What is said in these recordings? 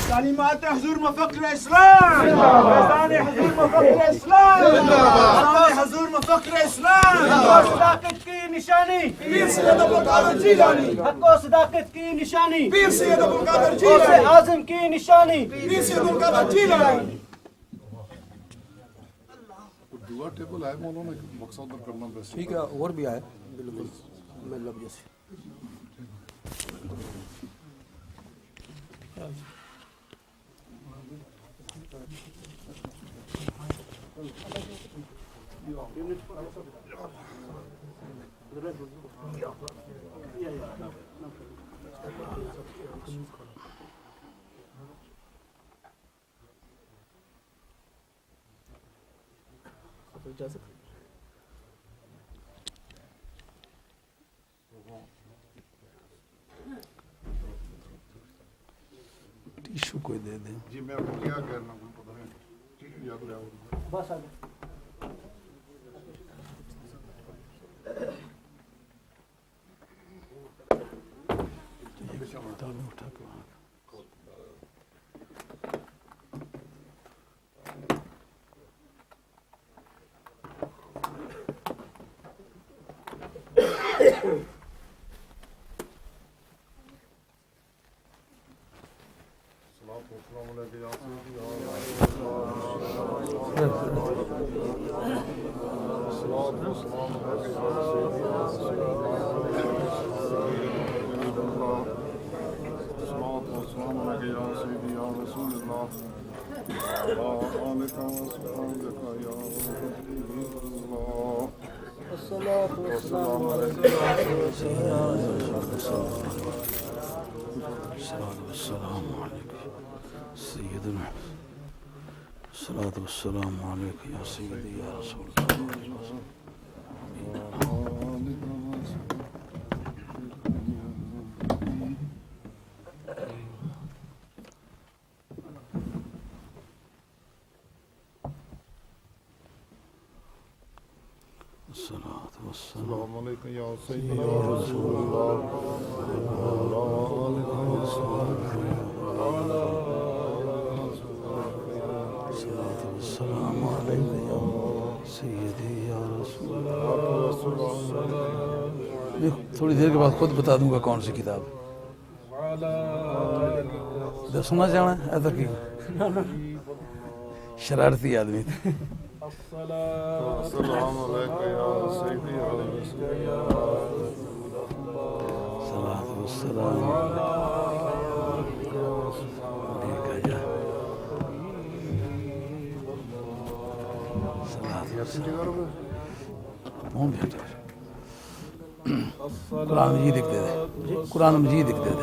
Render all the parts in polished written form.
تعلیمات حضور مفخر اسلام، فیضان حضور مفخر اسلام، فیضان حضور مفخر اسلام، حق و صداقت کی نشانی پیر سید عبدالقادر جیلانی، حق و صداقت کی نشانی پیر سید عبدالقادر جیلانی، غوث اعظم کی نشانی پیر سید عبدالقادر جیلانی. دعا ٹیبل ہے مولانا مقصد کرنا بس ٹھیک ہے اور بھی آئے بالکل مطلب جیسے ٹیشو کوئی دے دیں. جی میں آپ کو کیا کرنا پتا ہے یاد رہا بس آگے اٹھا کے وہاں السلام علیکم یا سیدی یا رسول اللہ. السلام علیکم یا سیدی یا رسول اللہ. السلام علیکم یا سیدی یا رسول اللہ. تھوڑی دیر کے بعد خود بتا دوں گا کون سی کتاب سننا چاہنا ہے ایسا کی شرارتی آدمی تھے. السلام علیکم یا سیدی یا رسول اللہ. السلام قرآن مجید لکھ دے دے. قرآن مجید لکھ دے دے.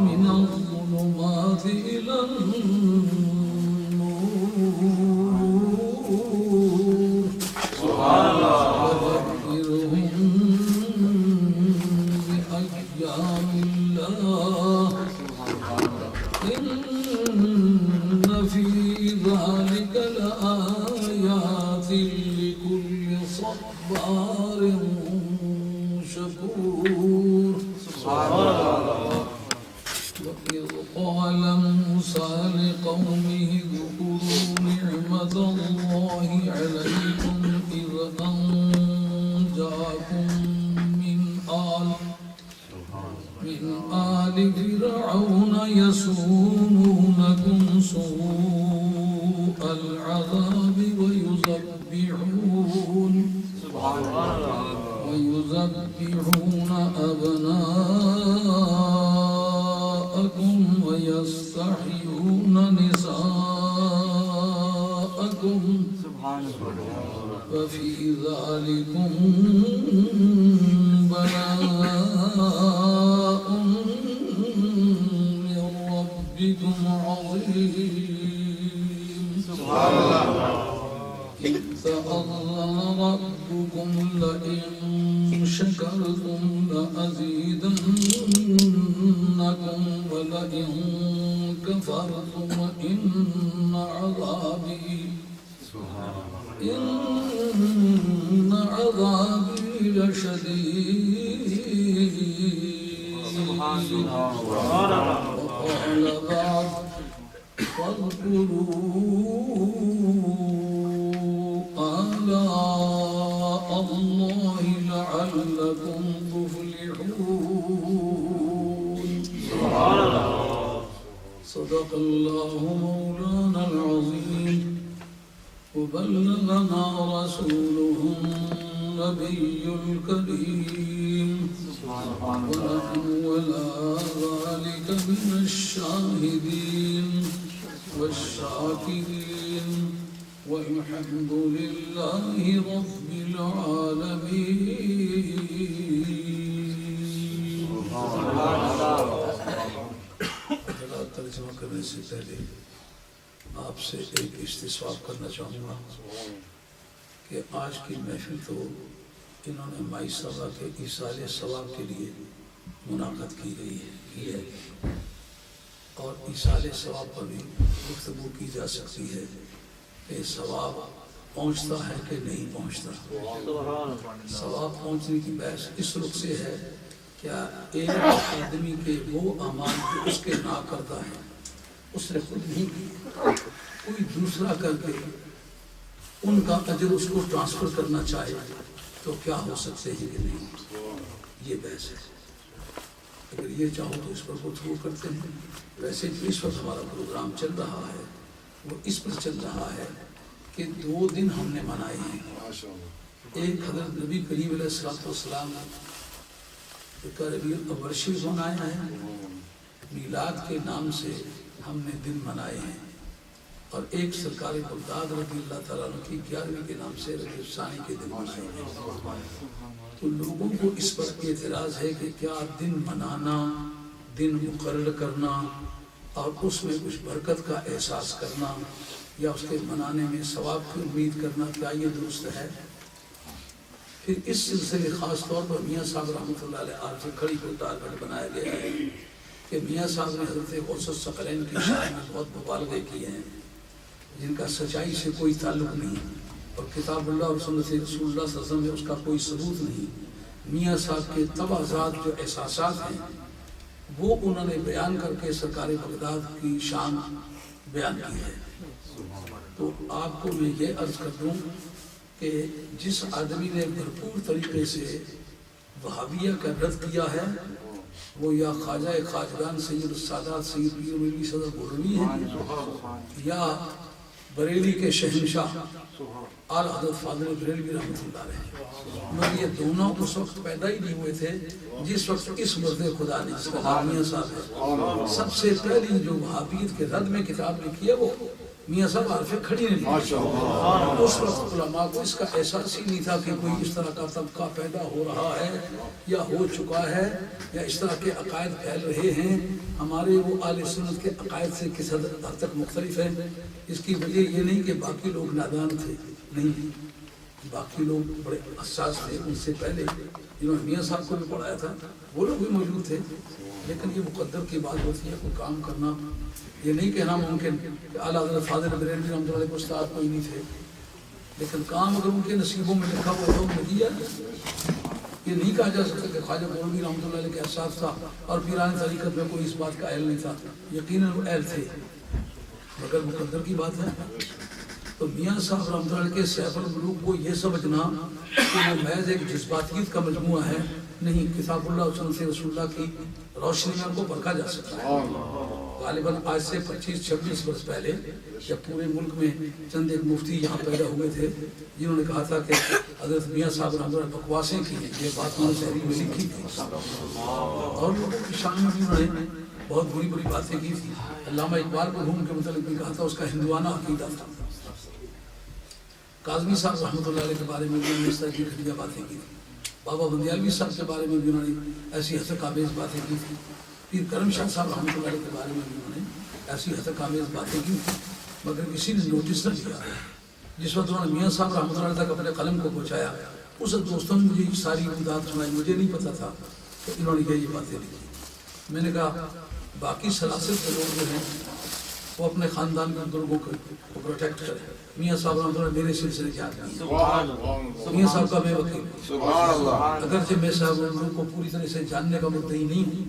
من الظلمات الظلمات إلى النور وذكرهم بأيام الله إن في ذلك لآيات لكل صبار شكور. وإذ قال موسى لقومه اذكروا نعمة الله عليكم إذ أنجاكم من آل فرعون يسومونكم سوء العذاب ويذبحون أبناءكم ويستحيون نساءكم ففي ذلكم بلاء من ربكم عظيم. إذ تأذن ربكم لئن شكرتم لأزيدنكم ولئن كفرتم إن عذابي لشديد. وقال بعد واذكروا آلاء الله لعلكم تفلحون. صدق الله مولانا العظيم وبلغنا رسوله النبي الكريم ونحن ولا ذلك من الشاهدين والشاكرين والحمد لله رب العالمين. ترجمہ کرنے سے پہلے آپ سے ایک استفسار کرنا چاہوں گا کہ آج کی محفل تو انہوں نے مائی صاحبہ کے ایصال ثواب کے لیے منعقد کی ہے اور ایصال ثواب پر بھی گفتگو کی جا سکتی ہے کہ ثواب پہنچتا ہے کہ نہیں پہنچتا. ثواب پہنچنے کی بحث اس رخ سے ہے کیا ایک آدمی کے وہ اعمال جو اس کے نہ کرتا ہے اس نے خود نہیں کی کوئی دوسرا کر کے ان کا اجر اس کو ٹرانسفر کرنا چاہے تو کیا ہو سکتے ہیں کہ نہیں, یہ بحث ہے. اگر یہ چاہو تو اس پر گفتگو کرتے ہیں. ویسے اس وقت ہمارا پروگرام چل رہا ہے وہ اس پر چل رہا ہے کہ 2 دن ہم نے منائے ہیں. ایک حضرت نبی کریم علیہ السلام کا ربیع الاول شریف منایا ہے, میلاد کے نام سے ہم نے دن منائے ہیں, اور ایک سرکار بغداد رضی اللہ تعالیٰ عنہ کی 11ویں کے نام سے ربیع الثانی کے دن منائے ہیں. تو لوگوں کو اس پر اعتراض ہے کہ کیا دن منانا, دن مقرر کرنا اور اس میں کچھ برکت کا احساس کرنا یا اس کے منانے میں ثواب کی امید کرنا, کیا یہ درست ہے؟ پھر اس سلسلے خاص طور پر میاں صاحب رحمۃ اللہ علیہ آپ سے کھڑی کو ٹارگٹ بنایا گیا ہے کہ میاں صاحب نے حضرت غوث الثقلین کی شان میں بہت مبالغے کیے ہیں جن کا سچائی سے کوئی تعلق نہیں, اور کتاب اللہ اور سنت رسول اللہ صلی اللہ علیہ وسلم میں اس کا کوئی ثبوت نہیں. میاں صاحب کے تبعات جو احساسات ہیں وہ انہوں نے بیان کر کے سرکار بغداد کی شان بیان کی ہے. تو آپ کو میں یہ عرض کر دوں کہ جس آدمی نے بھرپور طریقے سے وہابیہ کا رد کیا ہے وہ یا خواجہ خواجگان سید السادات سید پیر ملی صدر بولوی ہیں یا بریلی کے شہنشاہ اعلیٰ حضرت فاضل بریلوی رحمۃ اللہ علیہ. مگر یہ دونوں اس وقت پیدا ہی نہیں ہوئے تھے جس وقت اس مرد خدا نے جس کا نام میاں صاحب ہے سب سے پہلی جو وہابیت کے رد میں کتاب لکھی ہے وہ میاں صاحب عارف کھڑی نہیں تھی۔ اس وقت علماء کو اس کا احساس ہی نہیں تھا کہ کوئی اس طرح کا طبقہ پیدا ہو رہا ہے یا ہو چکا ہے یا اس طرح کے عقائد پھیل رہے ہیں۔ ہمارے وہ اہل سنت کے عقائد سے کس حد تک مختلف ہیں۔ اس کی وجہ یہ نہیں کہ باقی لوگ نادان تھے، نہیں، باقی لوگ بڑے حساس تھے ان سے پہلے، جنہوں نے میاں صاحب کو بھی پڑھایا تھا، وہ لوگ بھی موجود تھے۔ لیکن یہ مقدر کی بات ہوتی ہے، کوئی کام کرنا یہ نہیں کہنا ممکن کہ اعلیٰ حضرت فاضل بریلوی رحمۃ اللہ علیہ کو استاد کوئی نہیں تھے، لیکن کام اگر ان کے نصیبوں میں لکھا ہوا تھا انہوں نے کیا۔ یہ نہیں کہا جا سکتا کہ خواجہ گولوی رحمۃ اللہ علیہ کے احساس تھا اور پیران طریقت میں کوئی اس بات کا اہل نہیں تھا، یقیناً وہ اہل تھے، مگر مقدر کی بات ہے۔ تو میاں صاحب رحمۃ اللہ علیہ کے سیف الملوک کو یہ سمجھنا کہ وہ محض ایک جذباتیت کا مجموعہ ہے، نہیں، کتاب اللہ و سنت رسول اللہ کی روشنی میں ان کو پرکھا جا سکتا ہے۔ غالباً آج سے 25-26 برس پہلے جب پورے ملک میں چند ایک مفتی یہاں پیدا ہوئے تھے جنہوں نے کہا تھا کہ حضرت میاں صاحب رحمۃ اللہ بکواسیں کی ہیں، یہ بات انہوں نے تحریر میں لکھی تھی، اور لوگوں کی شان میں بھی انہوں نے بہت بری بری باتیں کی تھی۔ علامہ اقبال مرحوم کے متعلق بھی کہا تھا اس کا ہندوانہ عقیدہ تھا۔ کاظمی صاحب رحمۃ اللہ علیہ کے بارے میں بھی انہوں نے اس طرح کی گھٹیا باتیں کی تھی۔ بابا بندیالوی صاحب کے بارے میں بھی انہوں نے ایسی حسق آمیز باتیں کی تھی۔ پیر کرم شاہ صاحب رحمۃ اللہ علیہ کے بارے میں بھی انہوں نے ایسی حسق آمیز باتیں کی تھی، مگر کسی نے نوٹس نہ لیا۔ جس وقت انہوں نے میاں صاحب رحمۃ اللہ علیہ تک اپنے قلم کو پہنچایا، اس وقت دوستوں نے مجھے ساری امداد سنائی، مجھے نہیں پتا تھا کہ انہوں نے یہ باتیں لکھی۔ میں نے کہا باقی سلاسل کے لوگ جو ہیں وہ اپنے خاندان کے بزرگوں کو پروٹیکٹ کریں۔ میاں صاحب رحمۃ اللہ میرے سلسلے کے آدمی، میاں صاحب کا میں وکیل، اگرچہ میں صاحب کو پوری طرح سے جاننے کا مدعی نہیں ہوں،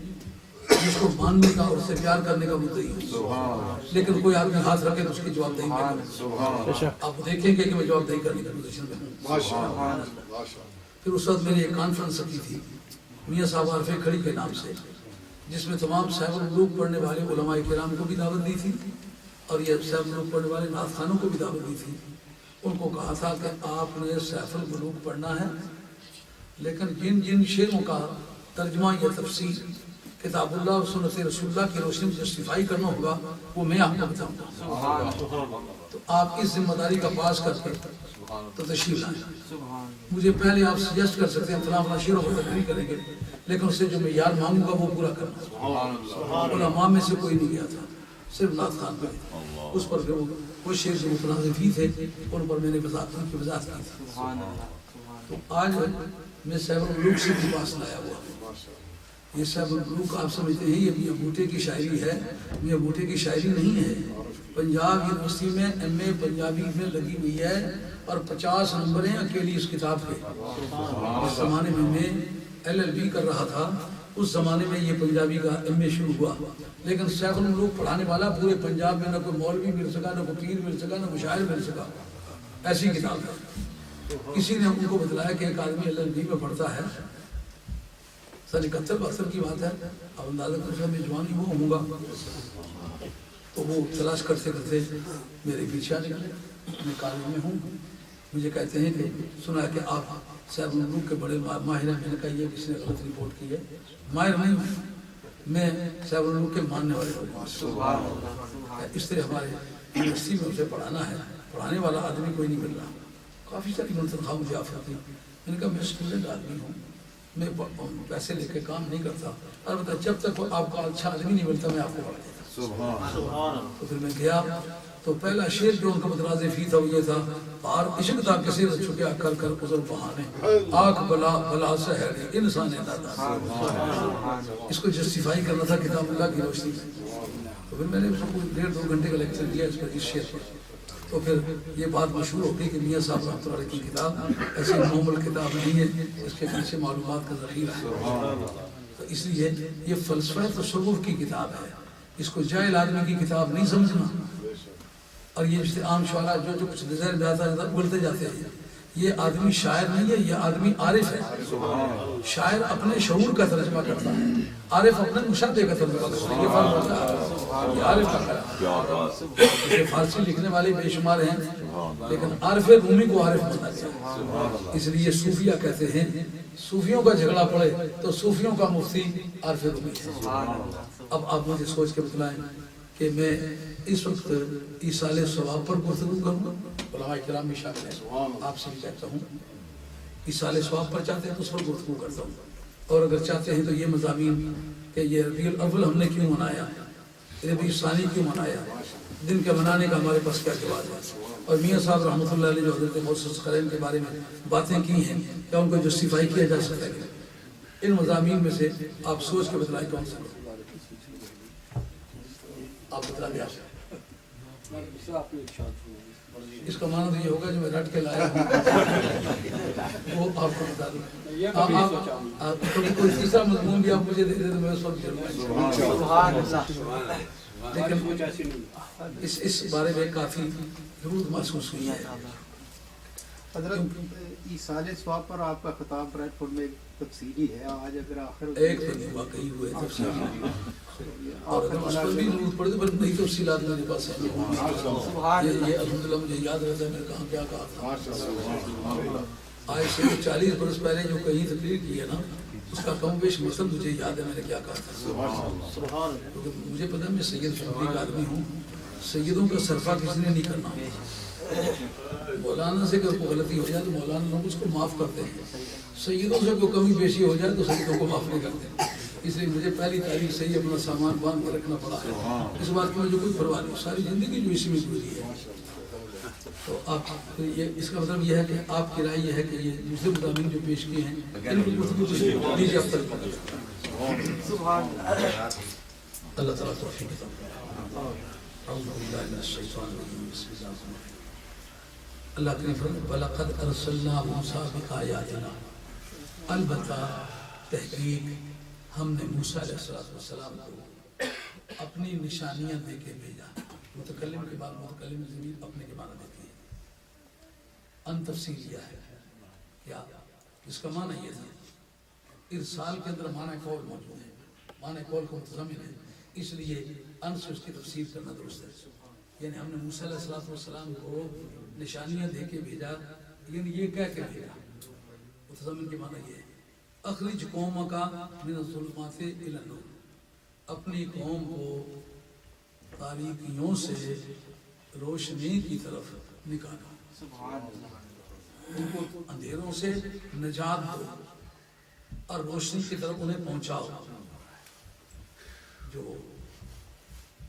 جس کو ماننے کا اور اس سے پیار کرنے کا مدعی ہوں، لیکن کوئی آدمی ہاتھ رکھے تو اس کی جواب دہی کرے۔ آپ دیکھیں گے کہ میں جواب دہی کرنے کی پوزیشن میں ہوں۔ پھر اس وقت میں نے ایک کانفرنس رکھی تھی میاں صاحب عارف کھڑی کے نام سے، جس میں تمام سیف الملوک پڑھنے والے علماء کرام کو بھی دعوت دی تھی اور یہ سیف الملوک پڑھنے والے نعت خانوں کو بھی دعوت دی تھی۔ ان کو کہا تھا کہ آپ نے سیف الملوک پڑھنا ہے، لیکن جن جن شعروں کا ترجمہ یا تفسیر کتاب اللہ اور سنت رسول اللہ کی روشنی میں جسٹیفائی کرنا ہوگا وہ میں آپ کو بتاؤں گا، تو آپ اس ذمہ داری کا پاس کر کے تو تشریف لائیں۔ مجھے پہلے آپ سجیسٹ کر سکتے ہیں فلاں فلاں شعروں کو تقریر کریں گے، لیکن اس سے جو معیار مانگوں گا وہ پورا کرنا۔ علماء میں سے کوئی نہیں گیا تھا، صرف نعت خان پہ اس پر وہ شعر جو متنازفی تھے ان پر میں نے وضاحت کی تھی۔ تو آج میں سیف الملوک سے بھی پاس لایا ہوا۔ یہ سیف الملوک آپ سمجھتے ہیں یہ میاں بوٹے کی شاعری ہے، میاں بوٹے کی شاعری نہیں ہے۔ پنجاب یونیورسٹی میں ایم اے پنجابی میں لگی ہوئی ہے اور 50 نمبر ہیں اکیلی اس کتاب کے۔ اس زمانے میں LLB کر رہا تھا، اس زمانے میں یہ پنجابی کا ایم اے شروع ہوا، لیکن سیف الملوک پڑھانے والا پورے پنجاب میں نہ کوئی مولوی مل سکا، نہ کوئی پیر مل سکا، نہ کوئی شاعر مل سکا، ایسی کتاب ہے۔ کسی نے ان کو بتلایا کہ ایک آدمی LLB میں پڑھتا ہے، سن 71-72 کی بات ہے، اب اندازہ کرتا میں جوان ہی وہ ہوں گا، تو وہ تلاش کرتے کرتے میرے پیچھے آ نکلے۔ میں کالج میں ہوں، مجھے کہتے ہیں کہ سنا ہے کہ آپ سیف الملوک کے بڑے ماہر ہیں۔ میں نے کہا یہ کسی نے غلط رپورٹ کی ہے، ماہر نہیں ہوں میں، سیف الملوک کے ماننے والے ہوں۔ اس طرح ہمارے یونیورسٹی میں اسے پڑھانا ہے، پڑھانے والا آدمی کوئی نہیں مل رہا۔ کافی ساری منتخب مجھے آفر تھی۔ میں نے کہا میں اسٹوڈنٹ آدمی ہوں، میں پیسے لے کے کام نہیں کرتا، البتہ جب تک آپ کا اچھا آدمی نہیں ملتا میں آپ کو پڑھا دیتا۔ تو پھر میں گیا تو پہلا شعر جو ان کا متنازع فی تھا وہ یہ تھا، پار عشق تھا کسی نے چھکیا کر کر عذر بہانے، آنکھ بلا بلا سحر انسان دادا۔ اس کو جسٹیفائی کرنا تھا کتاب اللہ کی روشنی میں۔ تو پھر میں نے اس کو 1.5-2 گھنٹے کا لیکچر دیا اس پر، اس شعر پر۔ تو پھر یہ بات مشہور ہو گئی کہ میاں صاحب رحمۃ اللہ علیہ کی کتاب ایسی معمول کتاب نہیں ہے، اس کے پیچھے معلومات کا ذخیرہ ہے۔ تو اس لیے یہ فلسفہ تصوف کی کتاب ہے، اس کو جاہل آدمی کی کتاب نہیں سمجھنا۔ اور یہ عام شعراء جو کچھ نظر جاتا ہے بولتے جاتے ہیں، یہ آدمی شاعر نہیں ہے، یہ آدمی عارف ہے۔ شاعر اپنے شعور کا ترجمہ کرتا ہے، عارف اپنے مشاہدے کا ترجمہ کرتا ہے، یہ فرق ہوتا ہے۔ یہ عارف کا کلام، یہ فارسی لکھنے والے بے شمار ہیں، لیکن عارف رومی کو عارف بنا دیا۔ اس لیے صوفیہ کہتے ہیں، صوفیوں کا جھگڑا پڑے تو صوفیوں کا مفتی عارف رومی ہے۔ اب آپ مجھے سوچ کے بتلائیں کہ میں اس وقت ایصال ثواب پر گفتگو کروں، علماء کرام میں شامل ہیں، آپ سے بھی کہتا ہوں ایصال ثواب پر چاہتے ہیں تو اس پر گفتگو کرتا ہوں، اور اگر چاہتے ہیں تو یہ مضامین کہ یہ ربیع الاول ہم نے کیوں منایا، ربیع ثانی کیوں منایا، دن کے منانے کا ہمارے پاس کیا جواز ہے، اور میاں صاحب رحمۃ اللہ علیہ جو حضرت محسوس قرین کے بارے میں باتیں کی ہیں کیا ان کو جسٹیفائی کیا جا سکتا ہے؟ ان مضامین میں سے آپ سوچ کے بتلائیں کون سا آپ بتا دیں۔ اس کا معنی تو یہ ہوگا جو میں رٹ کے لایا وہ آپ کو بتا دوں، کوئی تیسرا مضمون بھی آپ مجھے دے دیں تو میں اس وقت لیکن اس بارے میں کافی ضرورت محسوس ہوئی ہے۔ حضرت ایصال ثواب پر آپ کا خطاب ریڈ فورڈ میں تفصیلی ہے، آج اگر آخر ایک تو نہیں واقعی ہوئے تفصیلی، اور اگر اس پر بھی ضرورت پڑے تو بس نئی تفصیلات میرے پاس ہیں، یہ الحمدللہ مجھے یاد رہتا ہے میں نے کہاں کیا کہا تھا۔ آج سے 40 برس پہلے جو کہیں تقریر کی ہے نا، اس کا کم بیش مطلب مجھے یاد ہے میں نے کیا کہا تھا، کیونکہ مجھے پتا ہے میں سید فیملی کا آدمی ہوں، سیدوں کا صرفہ کسی نے نہیں کرنا، مولانا سے اگر کوئی غلطی ہو جائے تو مولانا لوگ اس کو معاف کرتے ہیں، سیدوں سے کوئی کمی بیشی ہو جائے تو سیدوں کو معاف نہیں کرتے، اس لیے مجھے پہلی تاریخ سے ہی اپنا سامان باندھ کے رکھنا پڑا ہے، اس بات کی مجھے کوئی پرواہ نہیں، ساری زندگی جو اسی میں گزری ہے۔ تو آپ اس کا مطلب یہ ہے کہ آپ کی رائے یہ ہے کہ یہ دوسرے مضامین جو پیش کیے ہیں ان کی گفتگو دیجیے اب تک۔ اللہ تعالیٰ توفیق عطا فرمائے۔ اعوذ باللہ من الشیطان الرجیم، بسم اللہ الرحمن الرحیم۔ اللہ کریم فرماتے ہیں وَلَقَدْ أَرْسَلْنَا مُوسَىٰ بِآيَاتِنَا، البتہ تحقیق ہم نے موسیٰ علیہ السلام کو اپنی نشانیاں دے کے بھیجا۔ متکلم کے بعد متکلم ضمیر اپنے کے معنی دیتی ہے، ان تفصیل یہ ہے کیا اس کا معنی یہ ہے ارسال کے اندر معنی قول موجود ہے، معنی قول کو متضمن ہے، اس لیے ان سے اس کی تفسیر کرنا درست ہے، یعنی ہم نے موسیٰ علیہ السلام کو نشانیاں دے کے بھیجا، یعنی یہ کہہ کے بھیجا، متضمن کے معنی یہ ہے اخرج قوم کا من الظلمات الی النور، اپنی قوم کو تاریکیوں سے روشنی کی طرف نکالا، ان کو اندھیروں سے نجات دو اور روشنی کی طرف انہیں پہنچاؤ۔ جو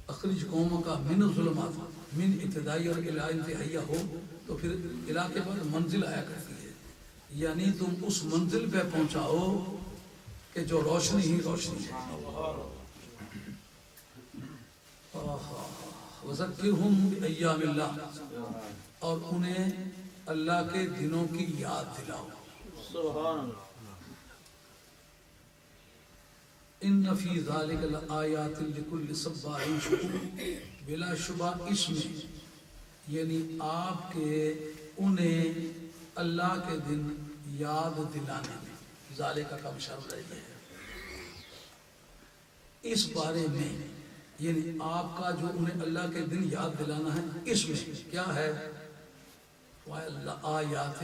اخرج قوم کا من الظلمات، من ابتدائی اور الہ انتہائیہ ہو تو پھر الہ کے بعد منزل آیا کرتی ہے، یعنی تم اس منزل پہ پہنچاؤ کہ جو روشنی ہی روشنی ہے۔ وَذَكِّرْهُمْ بِأَيَّامِ اللَّهِ، اور انہیں اللہ کے دنوں کی یاد دلاؤ۔ ان فی ذلک لآیات لکل صبار شکور، بلا شبہ اس میں یعنی آپ کے انہیں اللہ کے دن یاد دلانے میں، ذالکہ کا مشابہ ہے اس بارے میں، یعنی آپ کا جو انہیں اللہ کے دن یاد دلانا ہے اس میں کیا ہے، آیات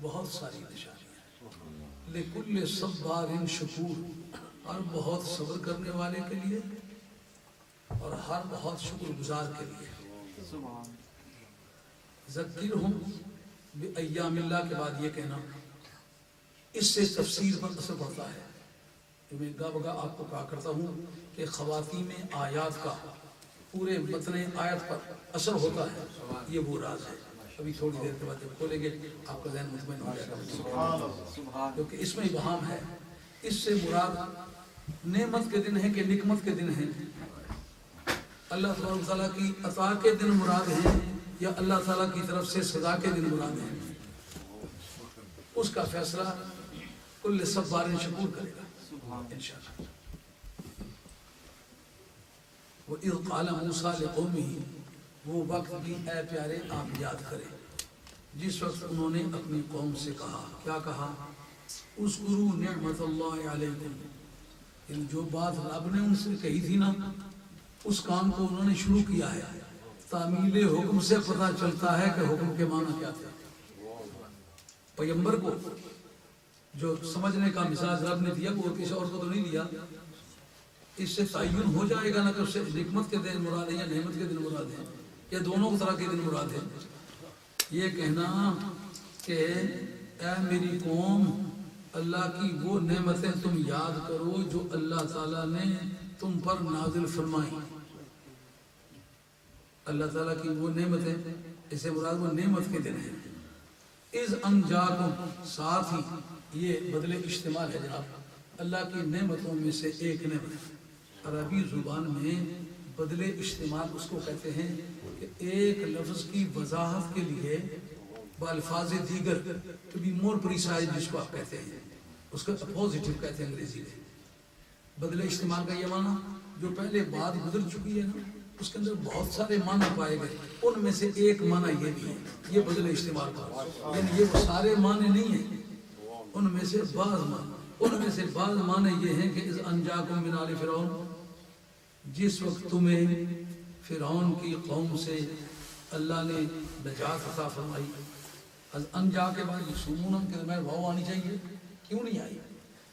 بہت ساری نشانیاں، لکل صبار شکور، ہر بہت صبر کرنے والے کے لیے اور ہر بہت شکر گزار کے لیے۔ ذکرہم بایام اللہ کے بعد یہ کہنا اس سے تفسیر پر اثر پڑتا ہے، جو میں گاہ بگاہ آپ کو کہا کرتا ہوں کہ خواتین آیات کا پورے متن آیت پر اثر ہوتا ہے، یہ وہ راز ہے۔ ابھی تھوڑی دیر کے بعد جب کھولیں گے آپ کا ذہن مطمئن ہو جائے گا، کیونکہ اس میں ابہام ہے۔ اس سے مراد نعمت کے دن ہے کہ نکمت کے دن ہے، اللہ تبارک تعالیٰ کی عطا کے دن مراد ہیں یا اللہ تعالیٰ کی طرف سے سزا کے دن مراد ہیں، اس کا فیصلہ کل صبار شکور کرے گا انشاءاللہ۔ وَإِذْ قَالَ مُوسَىٰ لِقَوْمِهِ، وہ وقت بھی اے پیارے آپ یاد کریں جس وقت انہوں نے اپنی قوم سے کہا، کیا کہا، اذکروا نعمت اللہ علیکم، یعنی جو بات رب نے ان سے کہی تھی نا اس کام کو انہوں نے شروع کیا ہے۔ تعمیل حکم سے پتہ چلتا ہے کہ حکم کے معنی کیا تھا۔ پیغمبر کو جو سمجھنے کا مزاج رب نے دیا وہ کسی اور کو تو نہیں دیا، اس سے تعین ہو جائے گا نا کہ اس سے نعمت کے دن مراد ہے یا نعمت کے دن مراد ہے یا دونوں طرح کے دن مراد ہے. یہ کہنا کہ اے میری قوم اللہ کی وہ نعمتیں تم یاد کرو جو اللہ تعالیٰ نے تم پر نازل فرمائی. اللہ تعالیٰ کی وہ نعمتیں، اس سے مراد وہ نعمت کے دن ہے. اذ انجاکم، ساتھ ہی یہ بدل اشتمال ہے جناب، اللہ کی نعمتوں میں سے ایک نعمت. عربی زبان میں بدل اشتمال اس کو کہتے ہیں کہ ایک لفظ کی وضاحت کے لیے بالفاظ دیگر، to be more precise جس کو آپ کہتے ہیں، اس کا اپوزیٹو کہتے ہیں انگریزی میں. بدل اشتمال کا یہ معنی جو پہلے بات گزر چکی ہے نا، اس کے اندر بہت سارے معنی پائے گئے، ان میں سے ایک معنی یہ بھی ہے، یہ بدل اشتمال کا، یعنی یہ سارے معنی نہیں ہیں، ان میں سے بعض معنی یہ ہیں کہ اذ انجاکم من آل فرعون، جس وقت تمہیں فرعون کی قوم سے اللہ نے نجات عطا فرمائی. از انجا کے بعد یسومون کے درمیان واو آنی چاہیے، کیوں نہیں آئی؟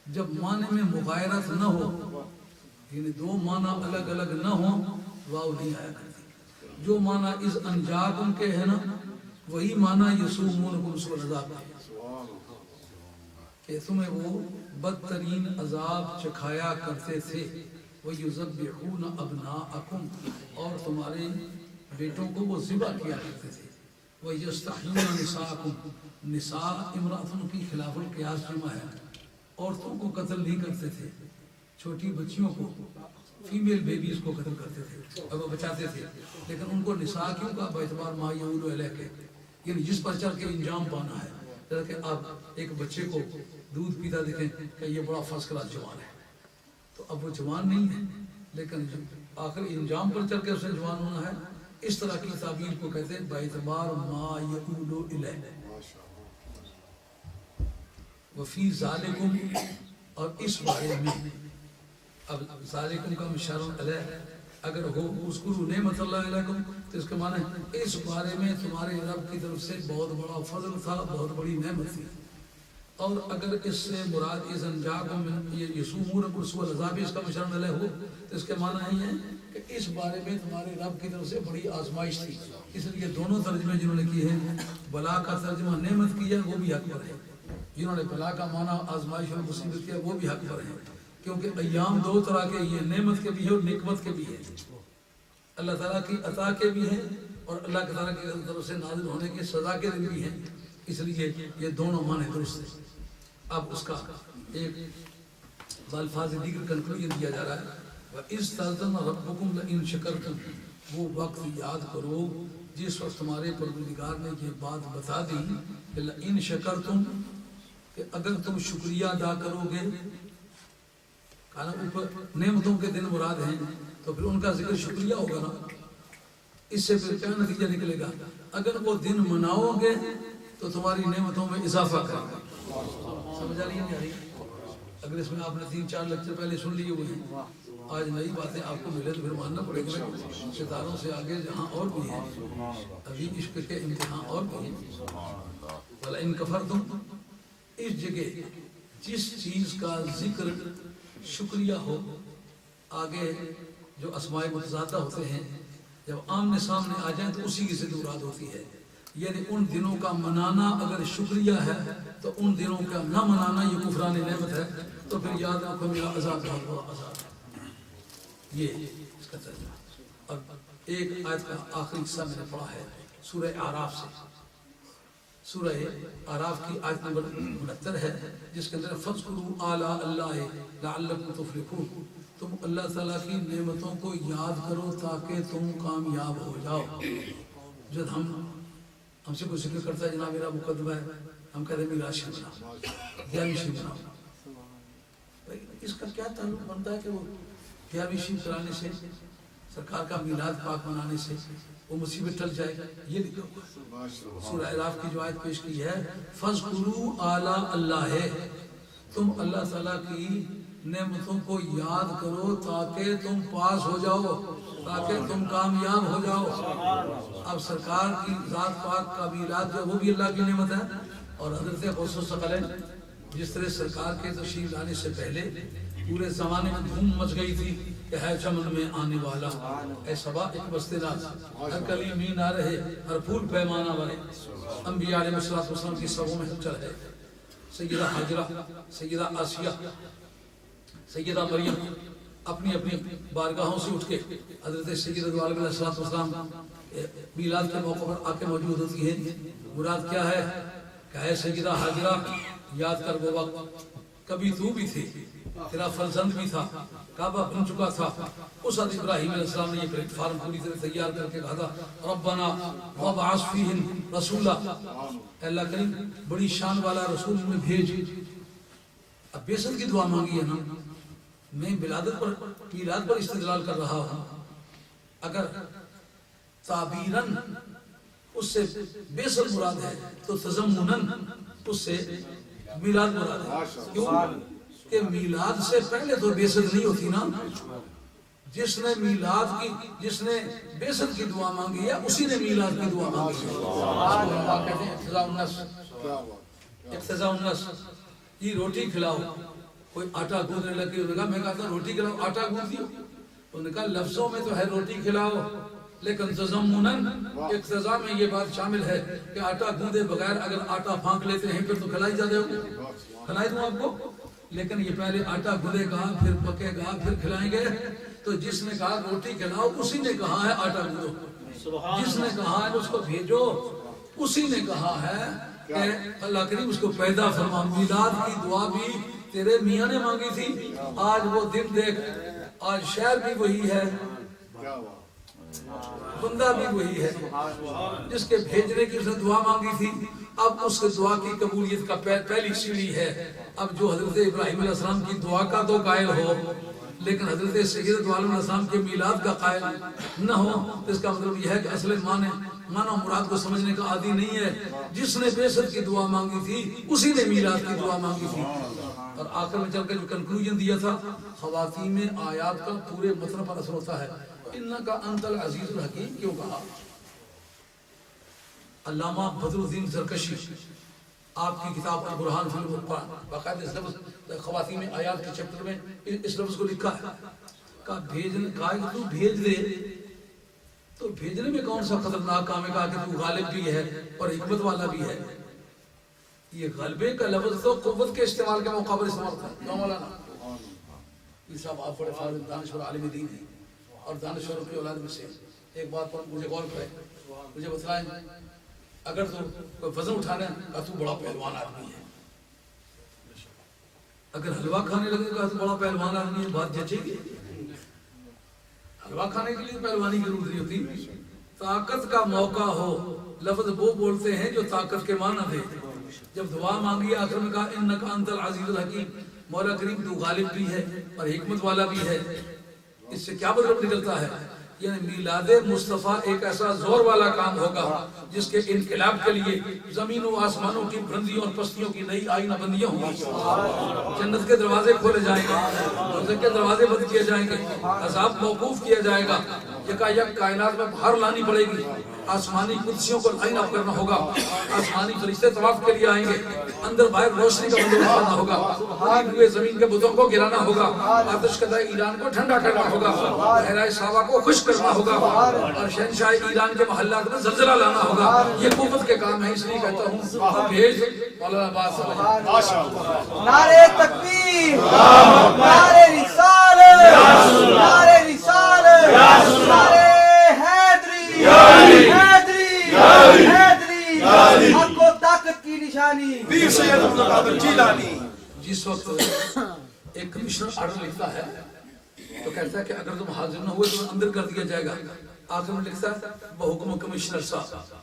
جب معنی میں مغایرت نہ ہو، یعنی دو معنی الگ الگ نہ ہو، واو نہیں آیا کرتی. جو معنی از انجاکم کے ہے نا، وہی معنی یسومونکم سوء العذاب ہے کہ تمہیں وہ بدترین عذاب چکھایا کرتے تھے. وَيُذَبِّحُونَ أَبْنَاءَكُمْ، اور تمہارے بیٹوں کو وہ ذبح کیا کرتے تھے. وَيَسْتَحْيُونَ نِسَاءَكُمْ، نساء امرأتن کی خلاف القیاس جمع ہے، عورتوں کو قتل نہیں کرتے تھے، چھوٹی بچیوں کو، فیمیل بیبیز کو قتل کرتے تھے اور وہ بچاتے تھے. لیکن ان کو نساء کیوں کہا؟ باعتبار ما یعول علیہ کے، یعنی جس پر چڑھ کے انجام پانا ہے. جیسا کہ آپ ایک بچے کو دودھ پیتا دیکھیں کہ یہ بڑا فرسٹ کلاس جوان ہے، تو اب وہ جوان نہیں ہے، لیکن آخر انجام پر چل کے اسے جوان ہونا ہے. اس طرح کی تعبیر کو کہتے ہیں باعتبار ما یعول الیہ. وفی ذالکم، اور اس بارے میں، اب ذالکم کا مشار علیہ اگر ہو اذکروا نعمت اللہ علیکم، تو اس کے معنی ہے اس بارے میں تمہارے رب کی طرف سے بہت بڑا فضل تھا، بہت بڑی نعمت تھی. اور اگر اس سے مراد اذ انجاکم یسومونکم سوء العذاب اس کا مشار علیہ ہو، تو اس کے معنی ہے کہ اس بارے میں تمہارے رب کی طرف سے بڑی آزمائش تھی. اس لیے دونوں ترجمے جنہوں نے کیے ہیں، بلا کا ترجمہ نعمت کیا وہ بھی حق پر ہے، جنہوں نے بلا کا معنی آزمائش اور مصیبت کیا وہ بھی حق پر ہے، کیونکہ ایام دو طرح کے، یہ نعمت کے بھی ہے اور نقمت کے بھی ہے. اللہ تعالیٰ کی عطا کے بھی ہیں اور اللہ تعالیٰ کی طرف سے نازل ہونے کی سزا کے دن بھی ہیں. اس لیے یہ دونوں معنی درست ہیں. اب اس کا ایک الفاظ دیگر کنکلوژن دیا جا رہا ہے. وَإِذْ تَأْذَنَ رَبُّكُمْ لَئِن شَكَرْتُمْ، وہ وقت یاد کرو جس وقت تمہارے پروردگار نے یہ بات بتا دی کہ لَئِن شَكَرْتُمْ، کہ اگر تم شکریہ ادا کرو گے. کہنا اوپر نعمتوں کے دن مراد ہیں تو پھر ان کا ذکر شکریہ ہوگا نا. اس سے پھر کیا نتیجہ نکلے گا؟ اگر وہ دن مناؤ گے تو تمہاری نعمتوں میں اضافہ کرے گا. سمجھ آ رہی ہے نہیں آ رہی؟ اگر اس میں آپ نے 3-4 لیکچر پہلے سن لیے ہوئے ہیں، آج نئی باتیں آپ کو ملے تو پھر ماننا پڑے گا. ستاروں سے آگے جہاں اور بھی ہیں، ابھی عشق کے امتحان اور بھی ہیں. وَلَئِن كَفَرْتُمْ، اس جگہ جس چیز کا ذکر شکریہ ہو، آگے جو اسماء متضادہ ہوتے ہیں جب آمنے سامنے آ جائیں تو اسی کی ضد مراد ہوتی ہے. یعنی ان دنوں کا منانا اگر شکریہ ہے تو ان دنوں کا نہ منانا یہ کفران نعمت ہے. تو پھر یاد رکھو میرا عذاب بہت بڑا عذاب ہے. یہ اس کا ترجمہ. اور ایک آیت کا آخری حصہ میں نے پڑھا ہے سورہ اعراف سے. سورہ اعراف کی آیت نمبر 69 ہے، جس کے اندر فَاذْكُرُوا آلَاءَ اللَّهِ لَعَلَّكُمْ تُفْلِحُونَ، تم اللہ تعالیٰ کی نعمتوں کو یاد کرو تاکہ تم کامیاب ہو جاؤ. جب ہم سے کوئی ذکر کرتا ہے جناب میرا مقدمہ ہے، ہم کہتے ہیں میرا شریف بناؤ، گیارہویں شریف بناؤ. اس کا کیا تعلق بنتا ہے کہ وہ گیارہویں شریف کرانے سے، سرکار کا میلاد پاک منانے سے وہ مصیبت ٹل جائے گا؟ یہ لکھا ہوا سورہ اعراف کی جو آیت پیش کی ہے فَاذْكُرُوا آلَاءَ اللَّهِ، تم اللہ تعالیٰ کی نعمتوں کو یاد کرو تاکہ تم پاس ہو جاؤ، تاکہ تم کامیاب ہو جاؤ. اب سرکار کی ذات پاک کا میلاد جو وہ بھی اللہ کی نعمت ہے. اور حضرت غوث الثقلین جس طرح سرکار کے تشریف لانے سے پہلے پورے زمانے میں دھوم مچ گئی تھی کہ ہے چمن میں آنے والا، اے صبا ایک بستے ناز، ہر کلی می نہ رہے، ہر پھول پیمانہ بنے، انبیاء علیہ السلام کی سبوں میں چل ہے، سیدہ حاجرہ، سیدہ آسیہ، سیدہ مریم اپنی اپنی بارگاہوں سے اٹھ کے حضرت سیدہ عالم علیہ السلام میلاد کے موقع پر آ کے موجود ہوتی ہیں۔ مراد کیا ہے کہ اے سیدہ حاجرہ یاد کر وہ وقت کبھی تو بھی تھی، تیرا فرزند بھی تھا، کعبہ بن چکا تھا، اس حضرت ابراہیم علیہ السلام نے یہ پلیٹ فارم پوری طرح تیار کر کے کہا تھا ربنا وابعث فیہم رسولا، اے اللہ کریم بڑی شان والا رسول میں بھیج۔ اب بیست کی دعا مانگی ہے نا، میں میلاد پر استدلال کر رہا ہوں، اگر تعبیراً اس سے بیست مراد ہے تو تضمناً اس سے میلاد مراد ہے، کیوں کہ میلاد سے پہلے تو بیست نہیں ہوتی نا، جس نے بیست کی دعا مانگی ہے اسی نے میلاد کی دعا مانگی ہے۔ کہتے ہیں اقتضاء النص، اقتضاء النص، یہ روٹی کھلاؤ، کوئی آٹا گوندنے لگے، انہوں نے کہا میں کہتا روٹی کھلاؤ، آٹا گوند دیو، انہوں نے کہا لفظوں میں تو ہے روٹی کھلاؤ، لیکن تضمناً اقتضاء میں یہ بات شامل ہے کہ آٹا گوندے بغیر اگر آٹا پھانک لیتے ہیں پھر تو کھلائی جاتے ہو، کھلائی دوں آپ کو، لیکن یہ پہلے آٹا گوندے گا پھر پکے گا پھر کھلائیں گے، تو جس نے کہا روٹی کھلاؤ اسی نے کہا ہے آٹا گوندو، جس نے کہا ہے اس کو بھیجو اسی نے کہا ہے کہ اللہ کریم اس کو پیدا فرما۔ میلاد کی دعا بھی تیرے میاں نے مانگی تھی، آج وہ دن دیکھ، آج شہر بھی وہی ہے، بندہ بھی وہی ہے، جس کے بھیجنے کی اس نے دعا مانگی تھی، اب اس دعا کی قبولیت کا پہلی سیڑھی ہے۔ اب جو حضرت ابراہیم علیہ السلام کی دعا کا تو قائل ہو لیکن حضرت سیدہ عالم علیہ السلام کے میلاد کا قائل نہ ہو، اس کا مطلب یہ ہے کہ اصل معنی و مراد کو سمجھنے کا عادی نہیں ہے۔ جس نے بیست کی دعا مانگی تھی اسی نے میلاد کی دعا مانگی تھی۔ اور آخر میں چل کے جو کنکلوژن دیا تھا، خواتین میں آیات کا پورے متن پر اثر ہوتا ہے۔ انکا انت العزیز الحکیم کیوں کہا؟ علامہ بدر الدین زرکشی آپ کی کتاب البرہان فی القرآن باقاعدہ اس لفظ خواتین میں آیات کے چیپٹر میں اس لفظ کو لکھا ہے کہ تو بھیج دے، تو بھیجنے میں کون سا خطرناک کام ہے؟ کہا کہ تو غالب بھی ہے اور حکمت والا بھی ہے۔ یہ غلبے کا لفظ تو قوت کے استعمال کے موقع پر استعمال تھا۔ کیوں مولانا یہ صاحب آپ بڑے فاضل دانشور عالم دین ہیں اور دانشوروں کی اولاد میں سے ایک بات پر مجھے غور کرے، مجھے بتلائیں اگر تو کوئی وزن اٹھانا ہے تو بڑا پہلوان آدمی ہے، اگر حلوہ کھانے لگے تو بڑا پہلوان آدمی ہے، بات جچے گی؟ حلوہ کھانے کے لیے پہلوانی کی ضرورت نہیں ہوتی۔ طاقت کا موقع ہو لفظ وہ بولتے ہیں جو طاقت کے معنی دے۔ جب دعا مانگی آخر میں کہا انکا انت العزیز الحکیم، مولا کریم تو غالب بھی ہے اور حکمت والا بھی ہے۔ اس سے کیا مطلب نکلتا ہے؟ یعنی میلاد مصطفیٰ ایک ایسا زور والا کام ہوگا جس کے انقلاب کے لیے زمین و آسمانوں کی بلندیوں اور پستیوں کی نئی آئینہ بندیاں ہوں گی، جنت کے دروازے کھولے جائیں گے، دوزخ کے دروازے بند کیے جائیں گے، عذاب موقوف کیا جائے گا، یکایک کائنات میں بہار لانی پڑے گی، آسمانی قدسیوں کو لائن اپ کرنا ہوگا، آسمانی فرشتے طواف کے لیے آئیں گے، اندر باہر روشنی کا بندوبست کرنا ہوگا، ہوئے زمین کے بتوں کو گرانا ہوگا، آتش کدہ ایران کو ٹھنڈا کرنا ہوگا، صحرائے صحابہ کو خشک کرنا ہوگا اور شہنشاہ ایران کے محلات میں زلزلہ لانا ہوگا۔ یہ قوت کے کام ہے، اس لیے کہتا ہوں بھیج مولانا عباس صاحب۔ نعرہ تکبیر، نعرہ رسالت، نعرہ رسالت، نعرہ حیدری، حیدری، حیدری، حق و طاقت کی نشانی، پیر سید عبد القادر جیلانی۔ جس وقت ایک کمشنر آرڈر لکھتا ہے تو کہتا ہے کہ اگر تم حاضر نہ ہوئے تو اندر کر دیا جائے گا، آخر میں لکھتا ہے بحکم کمشنر صاحب۔